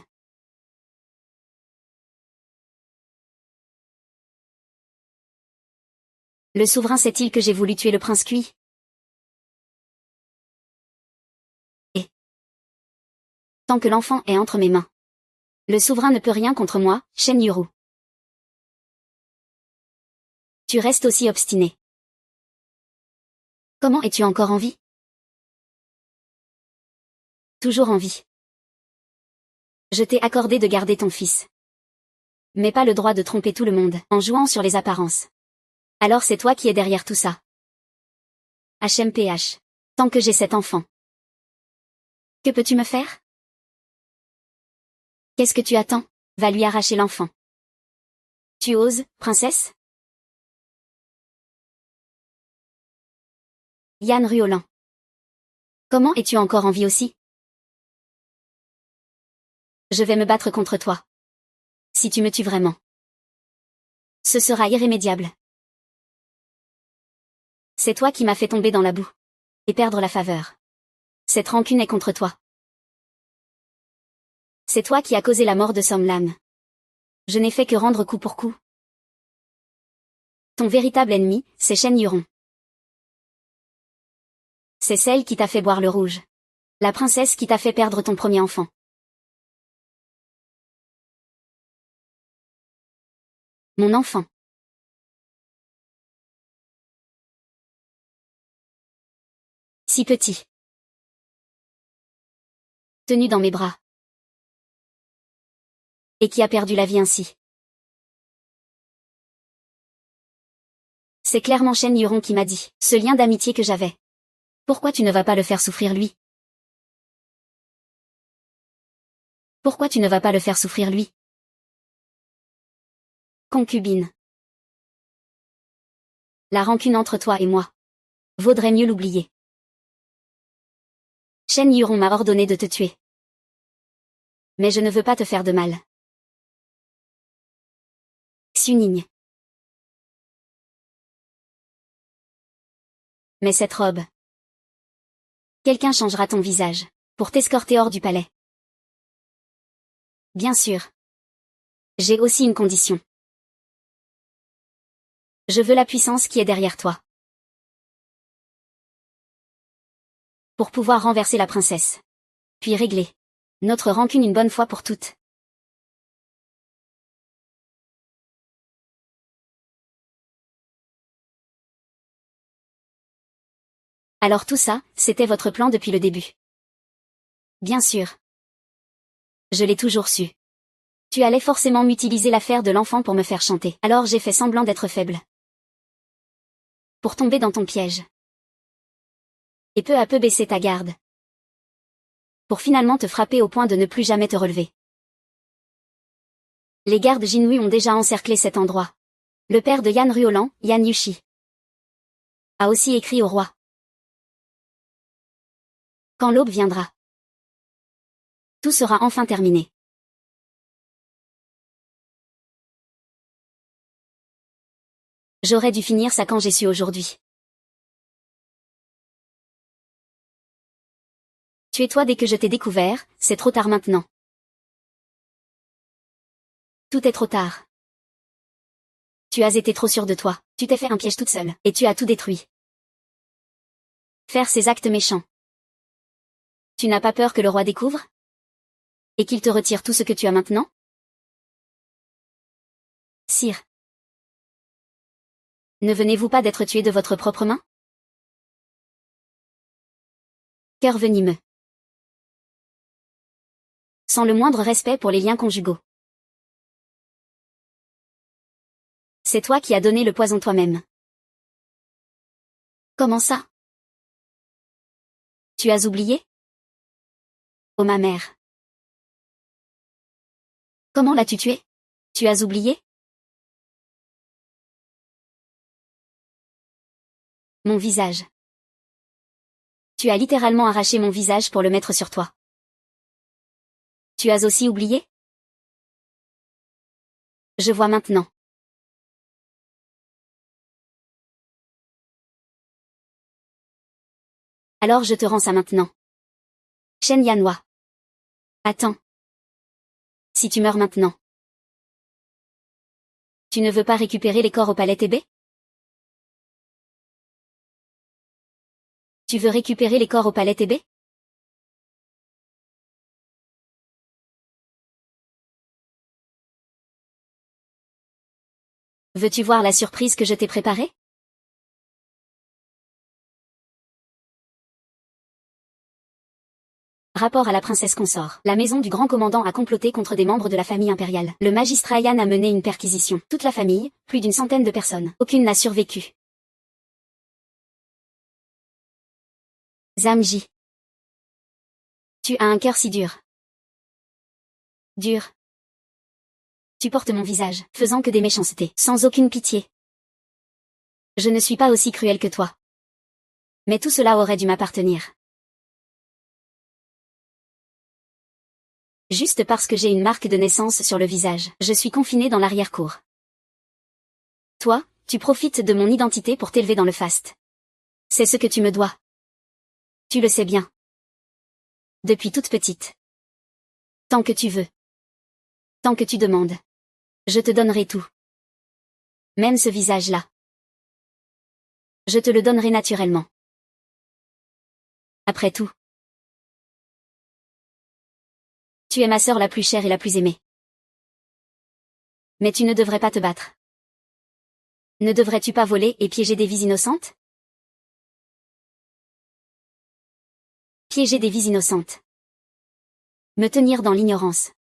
Le souverain sait-il que j'ai voulu tuer le prince Kui? Et tant que l'enfant est entre mes mains, le souverain ne peut rien contre moi, Shen Yuru. Tu restes aussi obstiné. Comment es-tu encore en vie? Toujours en vie. Je t'ai accordé de garder ton fils. Mais pas le droit de tromper tout le monde, en jouant sur les apparences. Alors c'est toi qui es derrière tout ça. HMPH. Tant que j'ai cet enfant. Que peux-tu me faire? Qu'est-ce que tu attends? Va lui arracher l'enfant. Tu oses, princesse? Yan Ruolan. Comment es-tu encore en vie aussi? Je vais me battre contre toi. Si tu me tues vraiment. Ce sera irrémédiable. C'est toi qui m'as fait tomber dans la boue. Et perdre la faveur. Cette rancune est contre toi. C'est toi qui as causé la mort de Somlan. Je n'ai fait que rendre coup pour coup. Ton véritable ennemi, c'est Shen Yuron. C'est celle qui t'a fait boire le rouge. La princesse qui t'a fait perdre ton premier enfant. Mon enfant. Si petit. Tenu dans mes bras. Et qui a perdu la vie ainsi. C'est clairement Shen Yuron qui m'a dit, ce lien d'amitié que j'avais. Pourquoi tu ne vas pas le faire souffrir lui? Pourquoi tu ne vas pas le faire souffrir lui? Concubine. La rancune entre toi et moi. Vaudrait mieux l'oublier. Shen Yuron m'a ordonné de te tuer. Mais je ne veux pas te faire de mal. Xuning. Mais cette robe. Quelqu'un changera ton visage, pour t'escorter hors du palais. Bien sûr. J'ai aussi une condition. Je veux la puissance qui est derrière toi. Pour pouvoir renverser la princesse. Puis régler notre rancune une bonne fois pour toutes. Alors tout ça, c'était votre plan depuis le début. Bien sûr. Je l'ai toujours su. Tu allais forcément m'utiliser l'affaire de l'enfant pour me faire chanter. Alors j'ai fait semblant d'être faible. Pour tomber dans ton piège. Et peu à peu baisser ta garde. Pour finalement te frapper au point de ne plus jamais te relever. Les gardes Jinwoo ont déjà encerclé cet endroit. Le père de Yan Ruolan, Yan Yushi, a aussi écrit au roi. Quand l'aube viendra, tout sera enfin terminé. J'aurais dû finir ça quand j'ai su aujourd'hui. Tuez-toi dès que je t'ai découvert, c'est trop tard maintenant. Tout est trop tard. Tu as été trop sûre de toi, tu t'es fait un piège toute seule, et tu as tout détruit. Faire ces actes méchants. Tu n'as pas peur que le roi découvre? Et qu'il te retire tout ce que tu as maintenant? Sire. Ne venez-vous pas d'être tué de votre propre main? Cœur venimeux. Sans le moindre respect pour les liens conjugaux. C'est toi qui as donné le poison toi-même. Comment ça? Tu as oublié? Oh ma mère. Comment l'as-tu tué? Tu as oublié? Mon visage. Tu as littéralement arraché mon visage pour le mettre sur toi. Tu as aussi oublié? Je vois maintenant. Alors je te rends ça maintenant. Shen Yanhua. Attends. Si tu meurs maintenant. Tu ne veux pas récupérer les corps au palais Tébé? Tu veux récupérer les corps au palais Tébé? Veux-tu voir la surprise que je t'ai préparée? Rapport à la princesse consort. La maison du grand commandant a comploté contre des membres de la famille impériale. Le magistrat Yan a mené une perquisition. Toute la famille, plus d'une centaine de personnes. Aucune n'a survécu. Zamji. Tu as un cœur si dur. Dur. Tu portes mon visage, faisant que des méchancetés, sans aucune pitié. Je ne suis pas aussi cruel que toi. Mais tout cela aurait dû m'appartenir. Juste parce que j'ai une marque de naissance sur le visage, je suis confiné dans l'arrière-cour. Toi, tu profites de mon identité pour t'élever dans le faste. C'est ce que tu me dois. Tu le sais bien. Depuis toute petite. Tant que tu veux. Tant que tu demandes. Je te donnerai tout. Même ce visage-là. Je te le donnerai naturellement. Après tout. Tu es ma sœur la plus chère et la plus aimée. Mais tu ne devrais pas te battre. Ne devrais-tu pas voler et piéger des vies innocentes? Piéger des vies innocentes. Me tenir dans l'ignorance.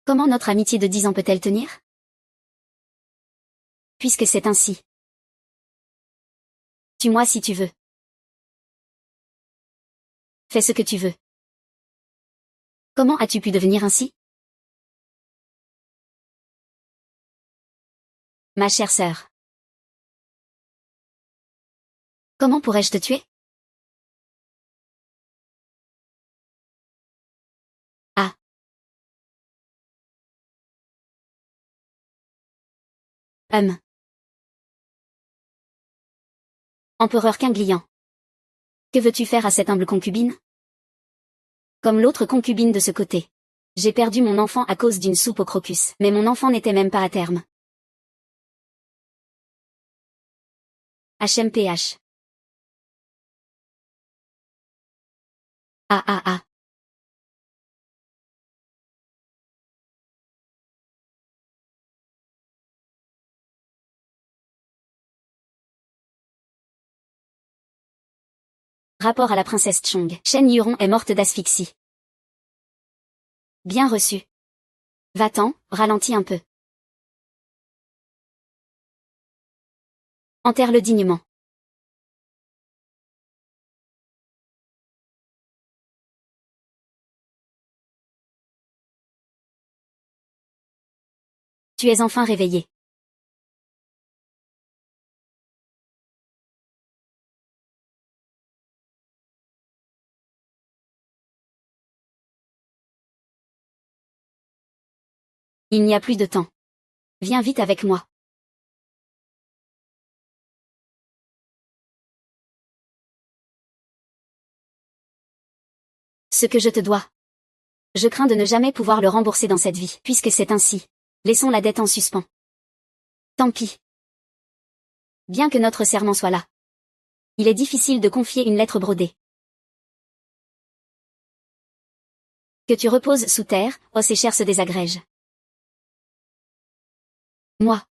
Comment notre amitié de 10 ans peut-elle tenir? Puisque c'est ainsi. Tue-moi si tu veux. Fais ce que tu veux. Comment as-tu pu devenir ainsi? Ma chère sœur. Comment pourrais-je te tuer? Ah. Empereur Qinglian. Que veux-tu faire à cette humble concubine? Comme l'autre concubine de ce côté. J'ai perdu mon enfant à cause d'une soupe au crocus, mais mon enfant n'était même pas à terme. HMPH. Ah ah ah. Rapport à la princesse Chong. Shen Yuron est morte d'asphyxie. Bien reçu. Va-t'en, ralentis un peu. Enterre-le dignement. Tu es enfin réveillé. Il n'y a plus de temps. Viens vite avec moi. Ce que je te dois. Je crains de ne jamais pouvoir le rembourser dans cette vie, puisque c'est ainsi. Laissons la dette en suspens. Tant pis. Bien que notre serment soit là. Il est difficile de confier une lettre brodée. Que tu reposes sous terre, os et chair se désagrègent. Moi.